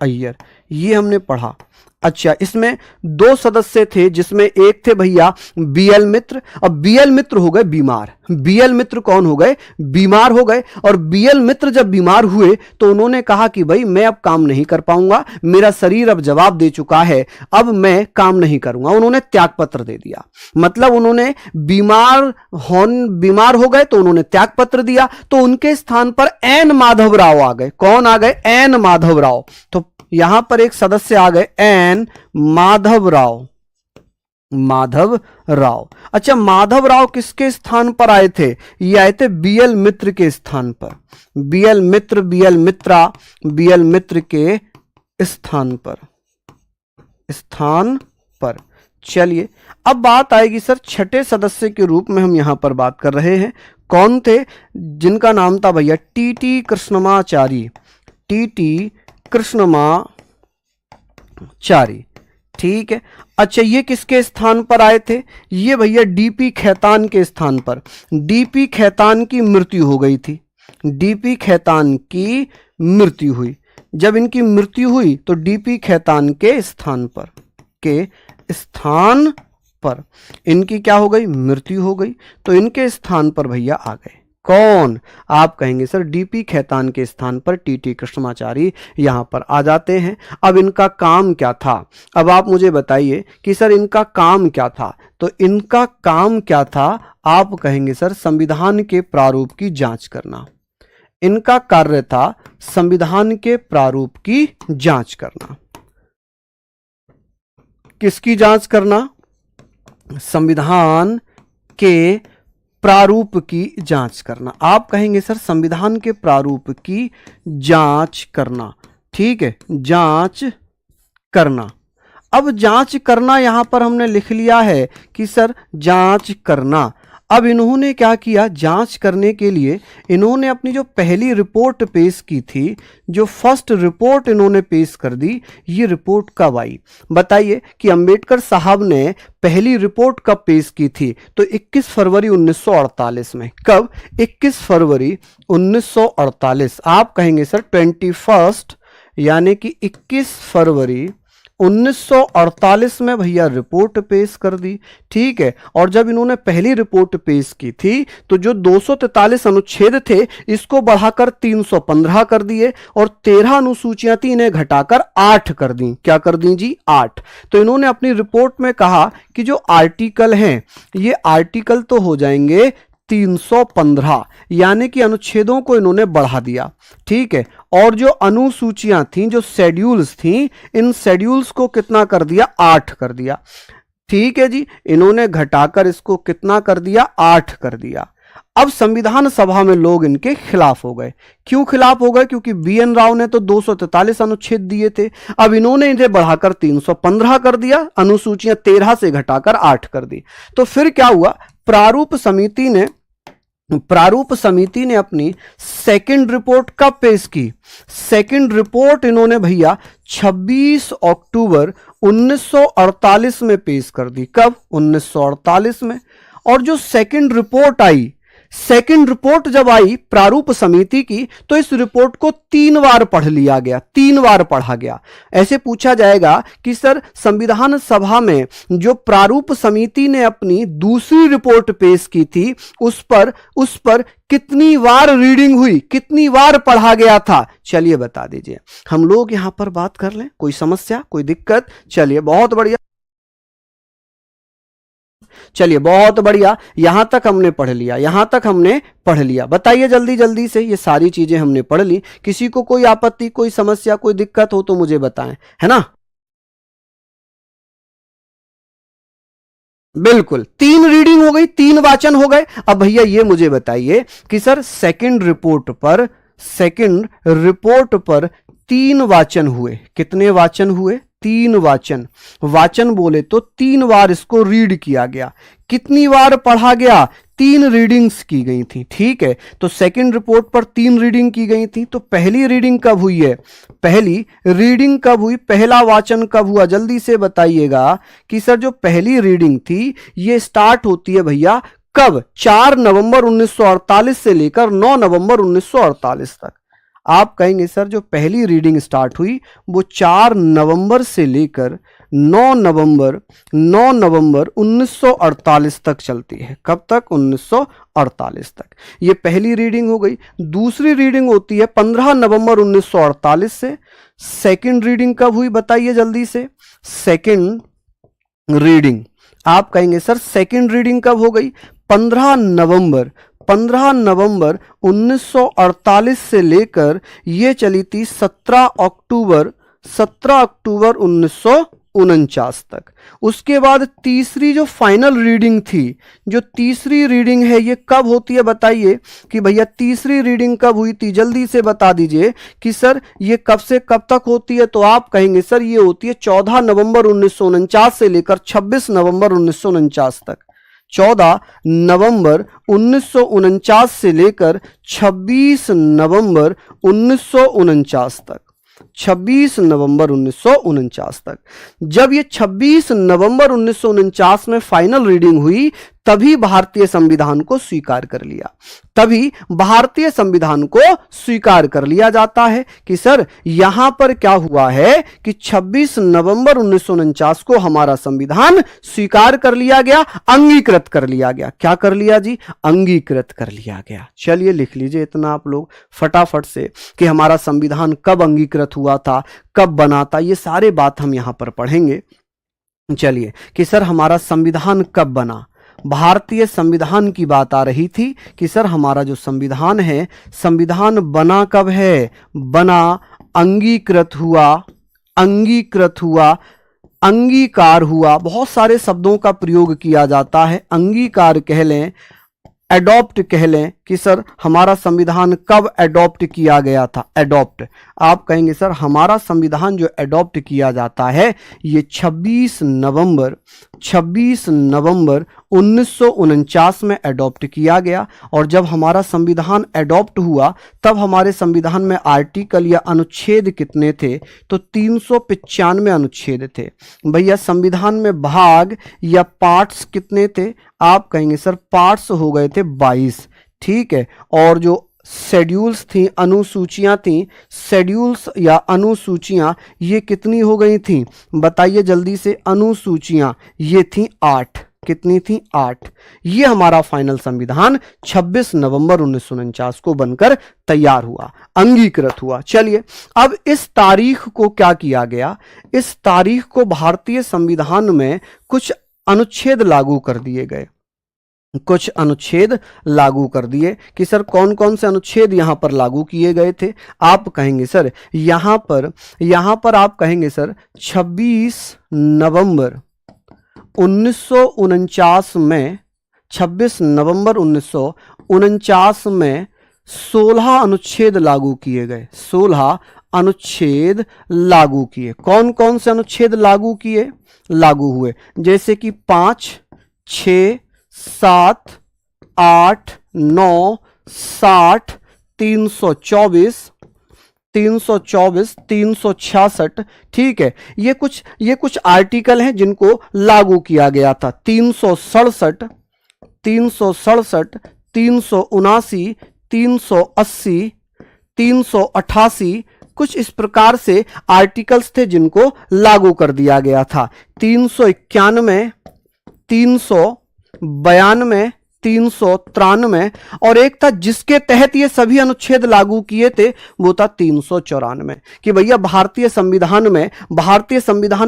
अय्यर, ये हमने पढ़ा। अच्छा, इसमें 2 सदस्य थे, जिसमें एक थे भैया बीएल मित्र। अब बीएल मित्र हो गए बीमार। बीएल मित्र कौन हो गए? बीमार हो गए। और बीएल मित्र जब बीमार हुए तो उन्होंने कहा कि भाई मैं अब काम नहीं कर पाऊंगा, मेरा शरीर अब जवाब दे चुका है, अब मैं काम नहीं करूंगा। उन्होंने त्याग पत्र दे दिया। मतलब उन्होंने बीमार हो गए तो उन्होंने त्याग पत्र दिया। तो उनके स्थान पर एन माधव राव आ गए। कौन आ गए? एन माधव राव। तो यहां पर एक सदस्य आ गए एन माधव राव। अच्छा, माधव राव किसके स्थान पर आए थे? ये आए थे बीएल मित्र के स्थान पर। बीएल मित्र के स्थान पर। चलिए, अब बात आएगी सर छठे सदस्य के रूप में हम यहां पर बात कर रहे हैं। कौन थे? जिनका नाम था भैया टीटी कृष्णमाचारी। टीटी कृष्णमाचारी। ठीक है, अच्छा ये किसके स्थान पर आए थे? ये भैया डीपी खेतान के स्थान पर। डीपी खेतान की मृत्यु हो गई थी। डीपी खेतान की मृत्यु हुई। जब इनकी मृत्यु हुई तो डीपी खेतान के स्थान पर इनकी क्या हो गई? मृत्यु हो गई। तो इनके स्थान पर भैया आ गए कौन? आप कहेंगे सर डीपी खेतान के स्थान पर टीटी कृष्णमाचारी यहां पर आ जाते हैं। अब इनका काम क्या था? अब आप मुझे बताइए कि सर इनका काम क्या था? तो इनका काम क्या था? आप कहेंगे सर संविधान के प्रारूप की जांच करना। इनका कार्य था संविधान के प्रारूप की जांच करना। किसकी जांच करना? संविधान के प्रारूप की जांच करना। आप कहेंगे सर संविधान के प्रारूप की जांच करना। ठीक है, जांच करना। अब जांच करना यहां पर हमने लिख लिया है कि सर जांच करना। अब इन्होंने क्या किया? जांच करने के लिए इन्होंने अपनी जो पहली रिपोर्ट पेश की थी, जो फर्स्ट रिपोर्ट इन्होंने पेश कर दी, ये रिपोर्ट कब आई? बताइए कि अंबेडकर साहब ने पहली रिपोर्ट कब पेश की थी? तो 21 फरवरी 1948 में। कब? 21 फरवरी 1948। आप कहेंगे सर 21, यानी कि 21 फरवरी 1948 में भैया रिपोर्ट पेश कर दी। ठीक है, और जब इन्होंने पहली रिपोर्ट पेश की थी तो जो 243 अनुच्छेद थे इसको बढ़ाकर 315 कर दिए और 13 अनुसूचियां थी इन्हें घटाकर 8 कर दी। क्या कर दी जी? 8। तो इन्होंने अपनी रिपोर्ट में कहा कि जो आर्टिकल हैं ये आर्टिकल तो हो जाएंगे 315, यानी कि अनुच्छेदों को इन्होंने बढ़ा दिया। ठीक है, और जो अनुसूचियां थीं, जो शेड्यूल्स थीं, इन शेड्यूल्स को कितना कर दिया? 8 कर दिया। ठीक है जी, इन्होंने घटाकर इसको कितना कर दिया? 8 कर दिया। अब संविधान सभा में लोग इनके खिलाफ हो गए। क्यों खिलाफ हो गए? क्योंकि BN राव ने तो 243 अनुच्छेद दिए थे, अब इन्होंने इन्हें बढ़ाकर 315 कर दिया, अनुसूचियां 13 से घटाकर 8 कर दी। तो फिर क्या हुआ, प्रारूप समिति ने अपनी सेकंड रिपोर्ट कब पेश की? सेकंड रिपोर्ट इन्होंने भैया 26 अक्टूबर 1948 में पेश कर दी। कब? 1948 में। और जो सेकंड रिपोर्ट जब आई प्रारूप समिति की, तो इस रिपोर्ट को 3 बार पढ़ लिया गया, 3 बार पढ़ा गया। ऐसे पूछा जाएगा कि सर संविधान सभा में जो प्रारूप समिति ने अपनी दूसरी रिपोर्ट पेश की थी, उस पर कितनी बार रीडिंग हुई, कितनी बार पढ़ा गया था? चलिए बता दीजिए। हम लोग यहां पर बात कर लें, कोई समस्या, कोई दिक्कत? चलिए बहुत बढ़िया, चलिए बहुत बढ़िया, यहां तक हमने पढ़ लिया। बताइए जल्दी जल्दी से, ये सारी चीजें हमने पढ़ ली। किसी को कोई आपत्ति, कोई समस्या, कोई दिक्कत हो तो मुझे बताएं, है ना? बिल्कुल, 3 रीडिंग हो गई, 3 वाचन हो गए। अब भैया ये मुझे बताइए कि सर सेकंड रिपोर्ट पर 3 वाचन हुए। कितने वाचन हुए? 3 वाचन बोले तो 3 बार इसको रीड किया गया। कितनी बार पढ़ा गया? 3 रीडिंग्स की गई थी। ठीक है, तो सेकंड रिपोर्ट पर 3 रीडिंग की गई थी। तो पहली रीडिंग कब हुई है? पहला वाचन कब हुआ? जल्दी से बताइएगा कि सर जो पहली रीडिंग थी ये स्टार्ट होती है भैया कब? 4 नवंबर 1948 से लेकर 9 नवंबर 1948 तक। आप कहेंगे सर जो पहली रीडिंग स्टार्ट हुई वो 4 नवंबर से लेकर 9 नवंबर 1948 तक चलती है। कब तक? 1948 तक। ये पहली रीडिंग हो गई। दूसरी रीडिंग होती है 15 नवंबर 1948 से। सेकंड रीडिंग कब हुई बताइए जल्दी से? सेकंड रीडिंग आप कहेंगे सर सेकंड रीडिंग कब हो गई? 15 नवंबर 1948 से लेकर ये चली थी 17 अक्टूबर 1949 तक। उसके बाद तीसरी जो फाइनल रीडिंग थी, जो तीसरी रीडिंग है ये कब होती है बताइए कि भैया तीसरी रीडिंग कब हुई थी? जल्दी से बता दीजिए कि सर ये कब से कब तक होती है। तो आप कहेंगे सर ये होती है 14 नवंबर 1949 से लेकर 26 नवंबर 1949 तक। 14 नवंबर 1949 से लेकर 26 नवंबर 1949 तक। 26 नवंबर 1949 तक। जब ये 26 नवंबर 1949 में फाइनल रीडिंग हुई तभी भारतीय संविधान को स्वीकार कर लिया। तभी भारतीय संविधान को स्वीकार कर लिया जाता है कि सर यहां पर क्या हुआ है कि 26 नवंबर 1949 को हमारा संविधान स्वीकार कर लिया गया, अंगीकृत कर लिया गया। क्या कर लिया जी? अंगीकृत कर लिया गया। चलिए लिख लीजिए इतना आप लोग फटाफट से कि हमारा संविधान कब अंगीकृत हुआ था, कब बना था, ये सारे बात हम यहां पर पढ़ेंगे। चलिए कि सर हमारा संविधान कब बना, भारतीय संविधान की बात आ रही थी कि सर हमारा जो संविधान है, संविधान बना कब है? बना, अंगीकृत हुआ, अंगीकार हुआ। बहुत सारे शब्दों का प्रयोग किया जाता है। अंगीकार कह लें, एडॉप्ट कह लें कि सर हमारा संविधान कब एडॉप्ट किया गया था। एडॉप्ट आप कहेंगे सर हमारा संविधान जो एडॉप्ट किया जाता है ये 26 नवंबर 1949 में एडॉप्ट किया गया। और जब हमारा संविधान एडॉप्ट हुआ तब हमारे संविधान में आर्टिकल या अनुच्छेद कितने थे? तो 395 अनुच्छेद थे। भैया संविधान में भाग या पार्ट्स कितने थे? आप कहेंगे सर पार्ट्स हो गए थे 22। ठीक है, और जो शेड्यूल्स थी, अनुसूचियां थी, शेड्यूल्स या अनुसूचियां ये कितनी हो गई थी बताइए जल्दी से? अनुसूचियां ये थी 8। कितनी थी? 8। ये हमारा फाइनल संविधान 26 नवंबर 1949 को बनकर तैयार हुआ, अंगीकृत हुआ। चलिए अब इस तारीख को क्या किया गया? इस तारीख को भारतीय संविधान में कुछ अनुच्छेद लागू कर दिए गए। कुछ अनुच्छेद लागू कर दिए कि सर कौन कौन से अनुच्छेद यहां पर लागू किए गए थे? आप कहेंगे सर यहां पर आप कहेंगे सर 26 नवंबर 1949 में 26 नवंबर 1949 में 16 अनुच्छेद लागू किए गए। 16 अनुच्छेद लागू किए। कौन कौन से अनुच्छेद लागू हुए? जैसे कि 5, 6, 7, 8, 9, 60, 324, 366। ठीक है, ये कुछ आर्टिकल हैं जिनको लागू किया गया था। 367, 367, 379, 380, 388, कुछ इस प्रकार से आर्टिकल्स थे जिनको लागू कर दिया गया था। 391, 392, 393 और एक था जिसके तहत ये सभी अनुच्छेद लागू किए थे, वो था 394। कि भैया भारतीय संविधान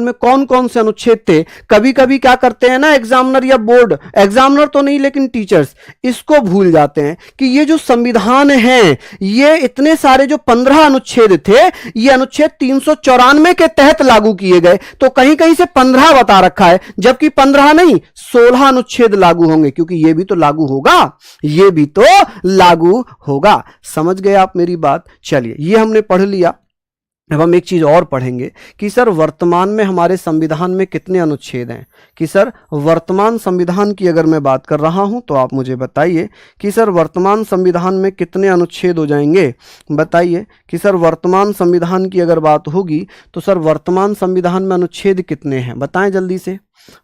में कौन कौन से अनुच्छेद थे। कभी कभी क्या करते हैं ना एग्जामिनर या बोर्ड, एग्जामिनर तो नहीं लेकिन टीचर्स इसको भूल जाते हैं कि ये जो संविधान है, ये इतने सारे जो 15 अनुच्छेद थे, ये अनुच्छेद 394 के तहत लागू किए गए। तो कहीं कहीं से 15 बता रखा है, जबकि 15 नहीं 16 अनुच्छेद लागू होंगे, क्योंकि ये भी तो लागू होगा। समझ गए आप मेरी बात? चलिए, ये हमने पढ़ लिया। अब हम एक चीज और पढ़ेंगे कि सर वर्तमान में हमारे संविधान में कितने अनुच्छेद हैं। कि सर वर्तमान संविधान की अगर मैं बात कर रहा हूं तो आप मुझे बताइए कि सर वर्तमान संविधान में कितने अनुच्छेद हो जाएंगे। बताइए कि सर वर्तमान संविधान की अगर बात होगी तो सर वर्तमान संविधान में अनुच्छेद कितने हैं, बताएं जल्दी से।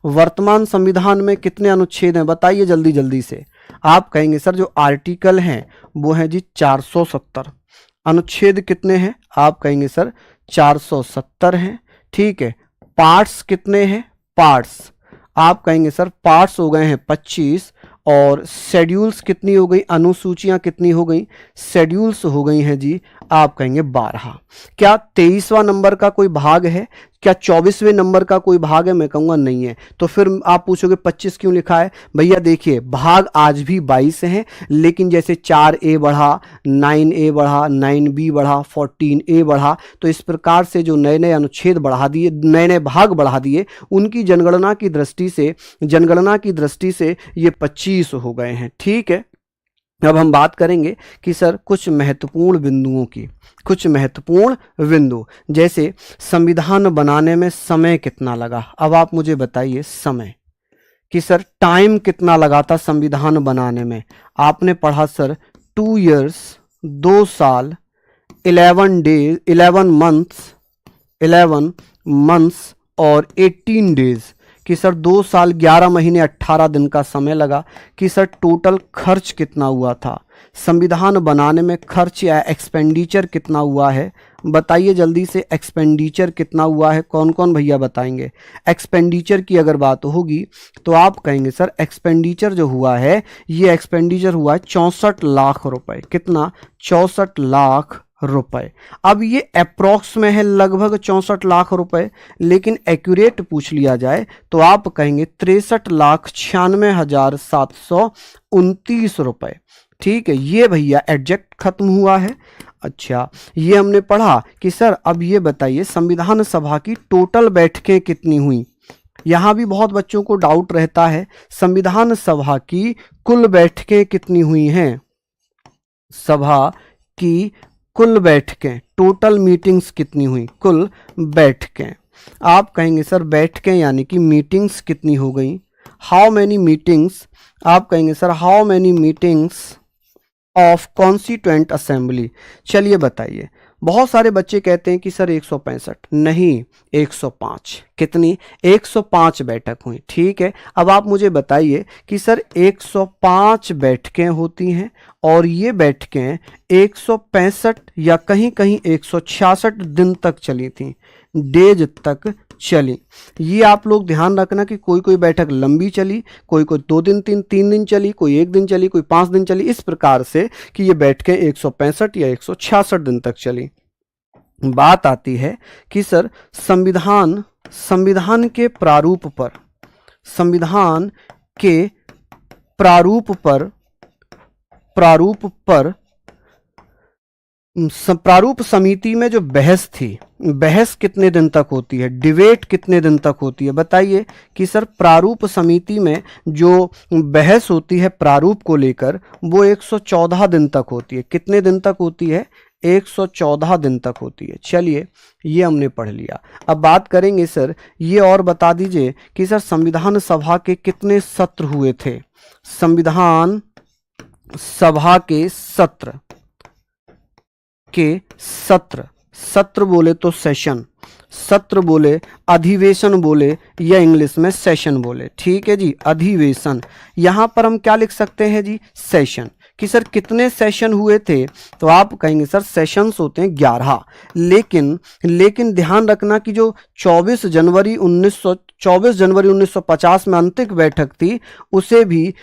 वर्तमान संविधान में कितने अनुच्छेद हैं, बताइए जल्दी जल्दी से। आप कहेंगे सर जो आर्टिकल हैं वो है जी 470। अनुच्छेद कितने हैं? आप कहेंगे सर 470 हैं। ठीक है, पार्ट्स कितने हैं? पार्ट्स आप कहेंगे सर पार्ट्स हो गए हैं 25। और शेड्यूल्स कितनी हो गई? अनुसूचियां कितनी हो गई? शेड्यूल्स हो गई हैं जी आप कहेंगे 12। क्या 23वां नंबर का कोई भाग है? क्या 24वें नंबर का कोई भाग है? मैं कहूंगा नहीं है। तो फिर आप पूछोगे 25 क्यों लिखा है? भैया देखिए भाग आज भी 22 हैं, लेकिन जैसे 4A बढ़ा, 9A बढ़ा, 9B बढ़ा, 14A बढ़ा, तो इस प्रकार से जो नए नए अनुच्छेद बढ़ा दिए, नए नए भाग बढ़ा दिए, उनकी जनगणना की दृष्टि से ये 25 हो गए हैं। ठीक है, अब हम बात करेंगे कि सर कुछ महत्वपूर्ण बिंदु, जैसे संविधान बनाने में समय कितना लगा। अब आप मुझे बताइए समय, कि सर टाइम कितना लगा था संविधान बनाने में। आपने पढ़ा सर 2 years 2 साल 11 months और 18 days। कि सर 2 साल 11 महीने 18 दिन का समय लगा। कि सर टोटल खर्च कितना हुआ था संविधान बनाने में, खर्च या एक्सपेंडिचर कितना हुआ है, बताइए जल्दी से। एक्सपेंडिचर कितना हुआ है? कौन कौन भैया बताएंगे? एक्सपेंडिचर की अगर बात होगी तो आप कहेंगे सर एक्सपेंडिचर जो हुआ है, ये एक्सपेंडिचर हुआ है 64 लाख रुपए। कितना? 64 लाख रुपए। अब ये अप्रोक्स में है लगभग 64 लाख रुपए, लेकिन एक्यूरेट पूछ लिया जाए तो आप कहेंगे 63,96,729 रुपए। ठीक है, ये भैया एडजेक्ट खत्म हुआ है। अच्छा, ये हमने पढ़ा कि सर अब ये बताइए संविधान सभा की टोटल बैठकें कितनी हुई। यहां भी बहुत बच्चों को डाउट रहता है, संविधान सभा की कुल बैठकें कितनी हुई हैं। सभा की कुल बैठकें, टोटल मीटिंग्स कितनी हुई? कुल बैठकें। आप कहेंगे सर बैठकें यानी कि मीटिंग्स कितनी हो गई। How many meetings? आप कहेंगे sir how many meetings of constituent assembly. चलिए बताइए। बहुत सारे बच्चे कहते हैं कि सर 165, नहीं 105। कितनी? 105 बैठक हुई। ठीक है, अब आप मुझे बताइए कि सर 105 बैठकें होती हैं और ये बैठकें 165 या कहीं कहीं 166 दिन तक चली थी, डेज तक चली। ये आप लोग ध्यान रखना कि कोई कोई बैठक लंबी चली, कोई कोई 2 दिन 3 दिन चली, कोई 1 दिन चली, कोई 5 दिन चली, इस प्रकार से कि ये बैठकें 165 या 166 दिन तक चली। बात आती है कि सर संविधान के प्रारूप पर प्रारूप समिति में जो बहस थी, बहस कितने दिन तक होती है, डिबेट कितने दिन तक होती है? बताइए कि सर प्रारूप समिति में जो बहस होती है प्रारूप को लेकर वो 114 दिन तक होती है। कितने दिन तक होती है? 114 दिन तक होती है। चलिए ये हमने पढ़ लिया। अब बात करेंगे सर, ये और बता दीजिए कि सर संविधान सभा के कितने सत्र हुए थे? संविधान सभा के सत्र बोले तो सेशन, सत्र बोले, अधिवेशन बोले या इंग्लिश में सेशन बोले। ठीक है जी, अधिवेशन। यहां पर हम क्या लिख सकते हैं जी? सेशन। कि सर कितने सेशन हुए थे? तो आप कहेंगे सर सेशंस होते हैं 11। लेकिन ध्यान रखना कि जो 24 जनवरी 1950 में अंतिम बैठक थी उसे भी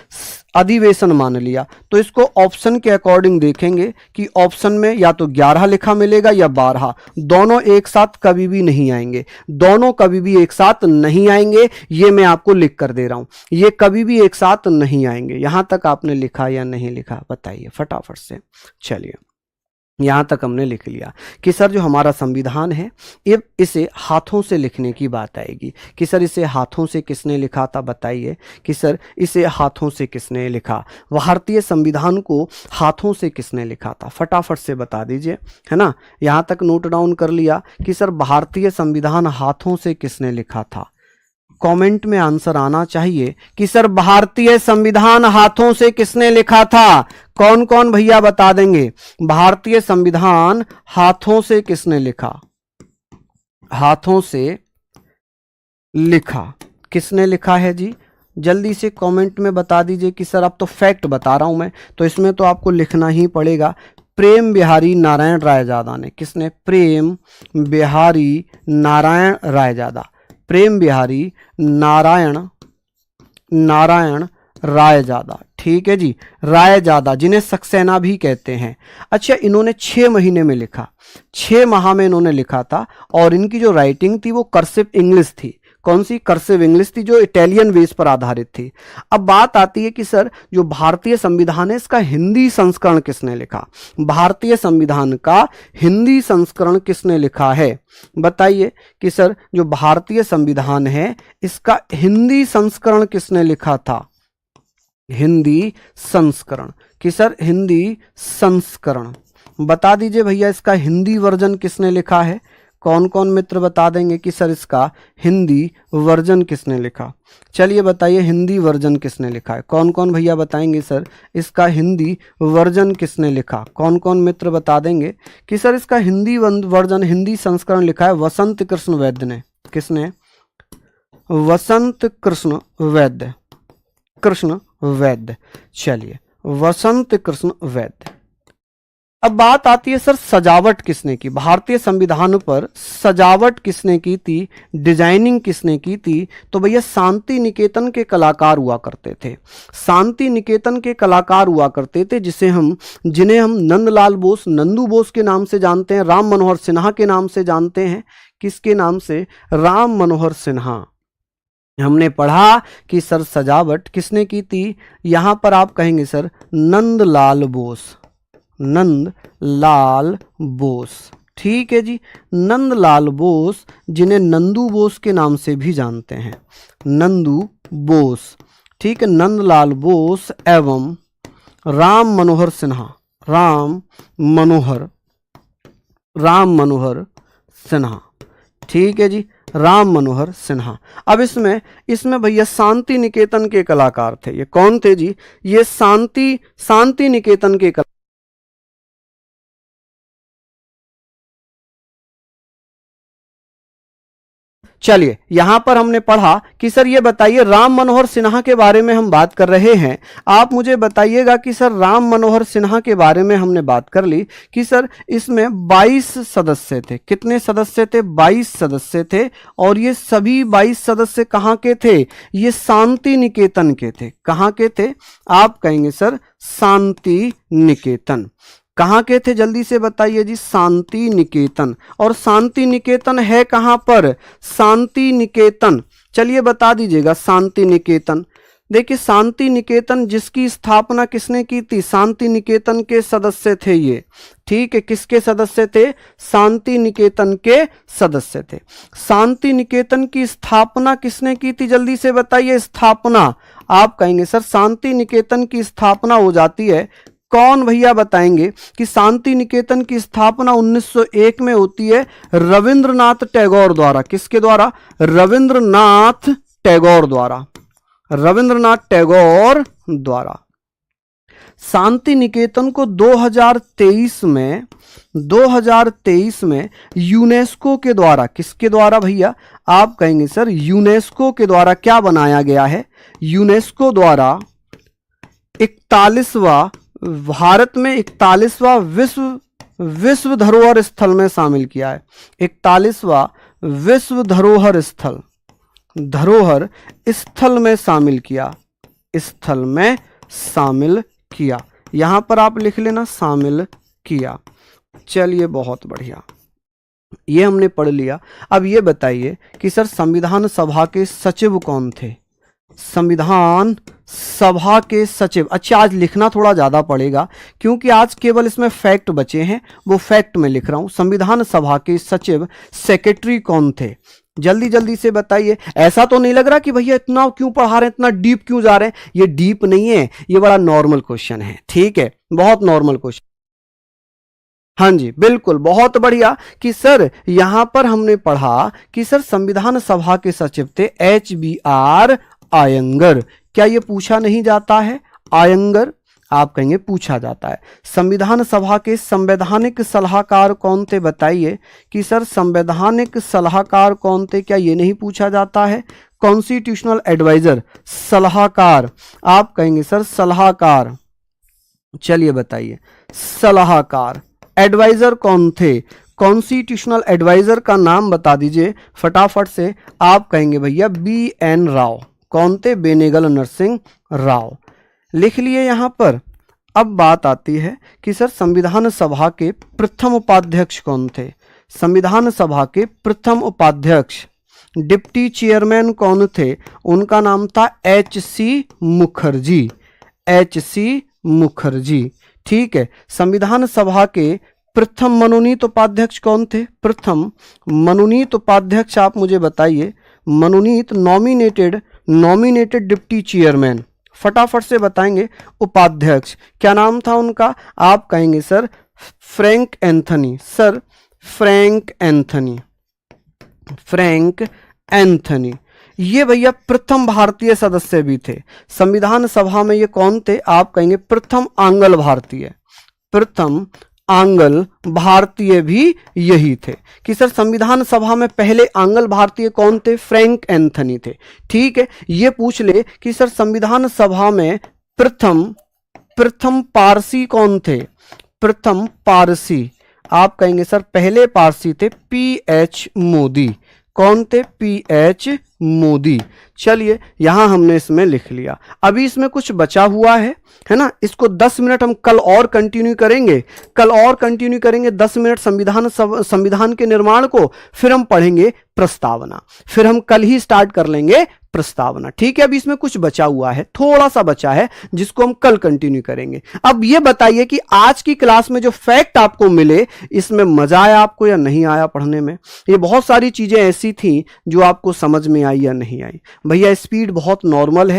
अधिवेशन मान लिया। तो इसको ऑप्शन के अकॉर्डिंग देखेंगे कि ऑप्शन में या तो 11 लिखा मिलेगा या 12। दोनों एक साथ कभी भी नहीं आएंगे, दोनों कभी भी एक साथ नहीं आएंगे। ये मैं आपको लिख कर दे रहा हूं, ये कभी भी एक साथ नहीं आएंगे। यहां तक आपने लिखा या नहीं लिखा बताइए फटाफट से। चलिए यहां तक हमने लिख लिया कि सर जो हमारा संविधान है इसे हाथों से लिखने की बात आएगी कि सर इसे हाथों से किसने लिखा था? बताइए कि सर इसे हाथों से किसने लिखा? भारतीय संविधान को हाथों से किसने लिखा था? फटाफट से बता दीजिए, है ना। यहां तक नोट डाउन कर लिया कि सर भारतीय संविधान हाथों से किसने लिखा था? कमेंट में आंसर आना चाहिए कि सर भारतीय संविधान हाथों से किसने लिखा था? कौन कौन भैया बता देंगे? भारतीय संविधान हाथों से किसने लिखा? हाथों से लिखा, किसने लिखा है जी? जल्दी से कमेंट में बता दीजिए कि सर अब तो फैक्ट बता रहा हूं मैं, तो इसमें तो आपको लिखना ही पड़ेगा। प्रेम बिहारी नारायण रायजादा ने। किसने? प्रेम बिहारी नारायण रायजादा। प्रेम बिहारी नारायण रायजादा। ठीक है जी, रायजादा, जिन्हें सक्सेना भी कहते हैं। अच्छा, इन्होंने 6 महीने में लिखा, 6 माह में इन्होंने लिखा था। और इनकी जो राइटिंग थी वो कर्सिव इंग्लिश थी। कौन सी? कर्सिव इंग्लिश थी, जो इटालियन बेस पर आधारित थी। अब बात आती है कि सर जो भारतीय संविधान है इसका हिंदी संस्करण किसने लिखा? भारतीय संविधान का हिंदी संस्करण किसने लिखा है? बताइए कि सर जो भारतीय संविधान है इसका हिंदी संस्करण किसने लिखा था? हिंदी संस्करण। कि सर हिंदी संस्करण बता दीजिए भैया, इसका हिंदी वर्जन किसने लिखा है? कौन कौन मित्र बता देंगे कि सर इसका हिंदी वर्जन किसने लिखा? चलिए बताइए हिंदी वर्जन किसने लिखा है? कौन कौन भैया बताएंगे सर इसका हिंदी वर्जन किसने लिखा? कौन कौन मित्र बता देंगे कि सर इसका हिंदी वर्जन, हिंदी संस्करण लिखा है वसंत कृष्ण वैद्य ने। किसने? वसंत कृष्ण वैद्य। चलिए वसंत कृष्ण वैद्य। अब बात आती है सर सजावट किसने की? भारतीय संविधान पर सजावट किसने की थी? डिजाइनिंग किसने की थी? तो भैया शांति निकेतन के कलाकार हुआ करते थे। शांति निकेतन के कलाकार हुआ करते थे जिन्हें हम नंदलाल बोस, नंदू बोस के नाम से जानते हैं, राम मनोहर सिन्हा के नाम से जानते हैं। किसके नाम से? राम मनोहर सिन्हा। हमने पढ़ा कि सर सजावट किसने की थी? यहां पर आप कहेंगे सर नंदलाल बोस, नंदलाल बोस। ठीक है जी, नंदलाल बोस, जिन्हें नंदू बोस के नाम से भी जानते हैं, नंदू बोस। ठीक है, नंदलाल बोस एवं राम मनोहर सिन्हा, राम मनोहर सिन्हा। ठीक है जी, राम मनोहर सिन्हा। अब इसमें भैया शांति निकेतन के कलाकार थे। ये कौन थे जी? ये शांति निकेतन के कलाकार। चलिए यहां पर हमने पढ़ा कि सर ये बताइए, राम मनोहर सिन्हा के बारे में हम बात कर रहे हैं। आप मुझे बताइएगा कि सर राम मनोहर सिन्हा के बारे में हमने बात कर ली कि सर इसमें 22 सदस्य थे। कितने सदस्य थे? 22 सदस्य थे। और ये सभी 22 सदस्य कहां के थे? ये शांति निकेतन के थे। कहां के थे? आप कहेंगे सर शांति निकेतन। कहाँ के थे? जल्दी से बताइए जी। शांति निकेतन। और शांति निकेतन है कहाँ पर? शांति निकेतन, चलिए बता दीजिएगा। शांति निकेतन देखिए शांति निकेतन जिसकी स्थापना किसने की थी, शांति निकेतन के सदस्य थे ये, ठीक है। किसके सदस्य थे, शांति निकेतन के सदस्य थे। शांति निकेतन की स्थापना किसने की थी, जल्दी से बताइए। स्थापना आप कहेंगे सर शांति निकेतन की स्थापना हो जाती है, कौन भैया बताएंगे कि शांति निकेतन की स्थापना 1901 में होती है रविंद्रनाथ टैगोर द्वारा। किसके द्वारा, रविंद्रनाथ टैगोर द्वारा, रविंद्रनाथ टैगोर द्वारा। शांति निकेतन को 2023 में यूनेस्को के द्वारा, किसके द्वारा भैया, आप कहेंगे सर यूनेस्को के द्वारा क्या बनाया गया है, यूनेस्को द्वारा 41वां, भारत में 41वां विश्व धरोहर स्थल में शामिल किया है। 41वां विश्व धरोहर स्थल में शामिल किया, स्थल में शामिल किया। यहां पर आप लिख लेना शामिल किया। चलिए बहुत बढ़िया, ये हमने पढ़ लिया। अब ये बताइए कि सर संविधान सभा के सचिव कौन थे, संविधान सभा के सचिव। अच्छा आज लिखना थोड़ा ज्यादा पड़ेगा क्योंकि आज केवल इसमें फैक्ट बचे हैं, वो फैक्ट में लिख रहा हूं। संविधान सभा के सचिव सेक्रेटरी कौन थे, जल्दी जल्दी से बताइए। ऐसा तो नहीं लग रहा कि भैया इतना क्यों पढ़ा रहे हैं, इतना डीप क्यों जा रहे हैं। ये डीप नहीं है, ये बड़ा नॉर्मल क्वेश्चन है, ठीक है, बहुत नॉर्मल क्वेश्चन। हाँ जी बिल्कुल, बहुत बढ़िया कि सर यहां पर हमने पढ़ा कि सर संविधान सभा के सचिव थे HBR आयंगर। क्या ये पूछा नहीं जाता है, आयंगर आप कहेंगे पूछा जाता है। संविधान सभा के संवैधानिक सलाहकार कौन थे, बताइए कि सर संवैधानिक सलाहकार कौन थे, क्या ये नहीं पूछा जाता है। कॉन्स्टिट्यूशनल एडवाइजर, सलाहकार आप कहेंगे सर सलाहकार। चलिए बताइए सलाहकार, एडवाइजर कौन थे, कॉन्स्टिट्यूशनल एडवाइजर का नाम बता दीजिए फटाफट से। आप कहेंगे भैया BN राव। कौन थे, बेनेगल नरसिंह राव। लिख लिए यहां पर। अब बात आती है कि सर संविधान सभा के प्रथम उपाध्यक्ष कौन थे, संविधान सभा के प्रथम उपाध्यक्ष डिप्टी चेयरमैन कौन थे, उनका नाम था HC मुखर्जी, HC मुखर्जी, ठीक है। संविधान सभा के प्रथम मनोनीत उपाध्यक्ष कौन थे, प्रथम मनोनीत उपाध्यक्ष आप मुझे बताइए। मनोनीत नॉमिनेटेड डिप्टी चेयरमैन, फटाफट से बताएंगे। उपाध्यक्ष क्या नाम था उनका, आप कहेंगे sir Frank Anthony, sir Frank Anthony. ये भैया प्रथम भारतीय सदस्य भी थे संविधान सभा में। ये कौन थे, आप कहेंगे प्रथम आंग्ल भारतीय, प्रथम आंग्ल भारतीय भी यही थे कि सर संविधान सभा में पहले आंग्ल भारतीय कौन थे, फ्रैंक एंथनी थे, ठीक है। ये पूछ ले कि सर संविधान सभा में प्रथम पारसी कौन थे, प्रथम पारसी आप कहेंगे सर पहले पारसी थे PH मोदी। कौन थे, PH मोदी। चलिए यहां हमने इसमें लिख लिया। अभी इसमें कुछ बचा हुआ है ना, इसको 10 मिनट हम कल और कंटिन्यू करेंगे, 10 मिनट संविधान के निर्माण को, फिर हम पढ़ेंगे प्रस्तावना, फिर हम कल ही स्टार्ट कर लेंगे प्रस्तावना, ठीक है। अभी इसमें कुछ बचा हुआ है, थोड़ा सा बचा है जिसको हम कल कंटिन्यू करेंगे। अब ये बताइए कि आज की क्लास में जो फैक्ट आपको मिले, इसमें मजा आया आपको या नहीं आया पढ़ने में। ये बहुत सारी चीजें ऐसी थी जो आपको समझ में आई या नहीं आई। भैया स्पीड बहुत नॉर्मल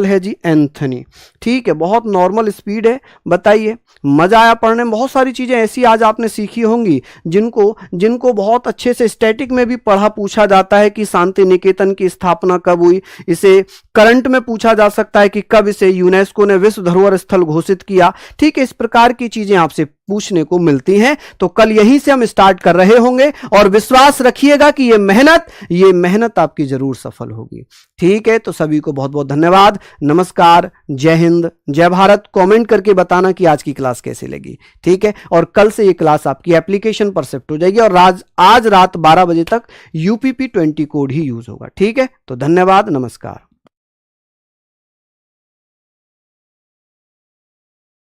है जी एंथनी, ठीक है, बहुत नॉर्मल स्पीड है। बताइए मजा आया पढ़ने में। बहुत सारी चीजें ऐसी आज आपने सीखी होंगी जिनको बहुत अच्छे से स्टैटिक में भी पढ़ा पूछा जाता है कि शांति निकेतन की स्थापना कब हुई। इसे करंट में पूछा जा सकता है कि कब इसे यूनेस्को ने विश्व धरोहर स्थल घोषित किया, ठीक है। इस प्रकार की चीजें आपसे पूछने को मिलती हैं। तो कल यहीं से हम स्टार्ट कर रहे होंगे और विश्वास रखिएगा कि ये मेहनत आपकी जरूर सफल होगी, ठीक है। तो सभी को बहुत बहुत धन्यवाद, नमस्कार, जय हिंद, जय भारत। कमेंट करके बताना कि आज की क्लास कैसे लगी, ठीक है। और कल से ये क्लास आपकी एप्लीकेशन पर शिफ्ट हो जाएगी और आज रात 12 बजे तक UPP 20 कोड ही यूज होगा, ठीक है। तो धन्यवाद, नमस्कार।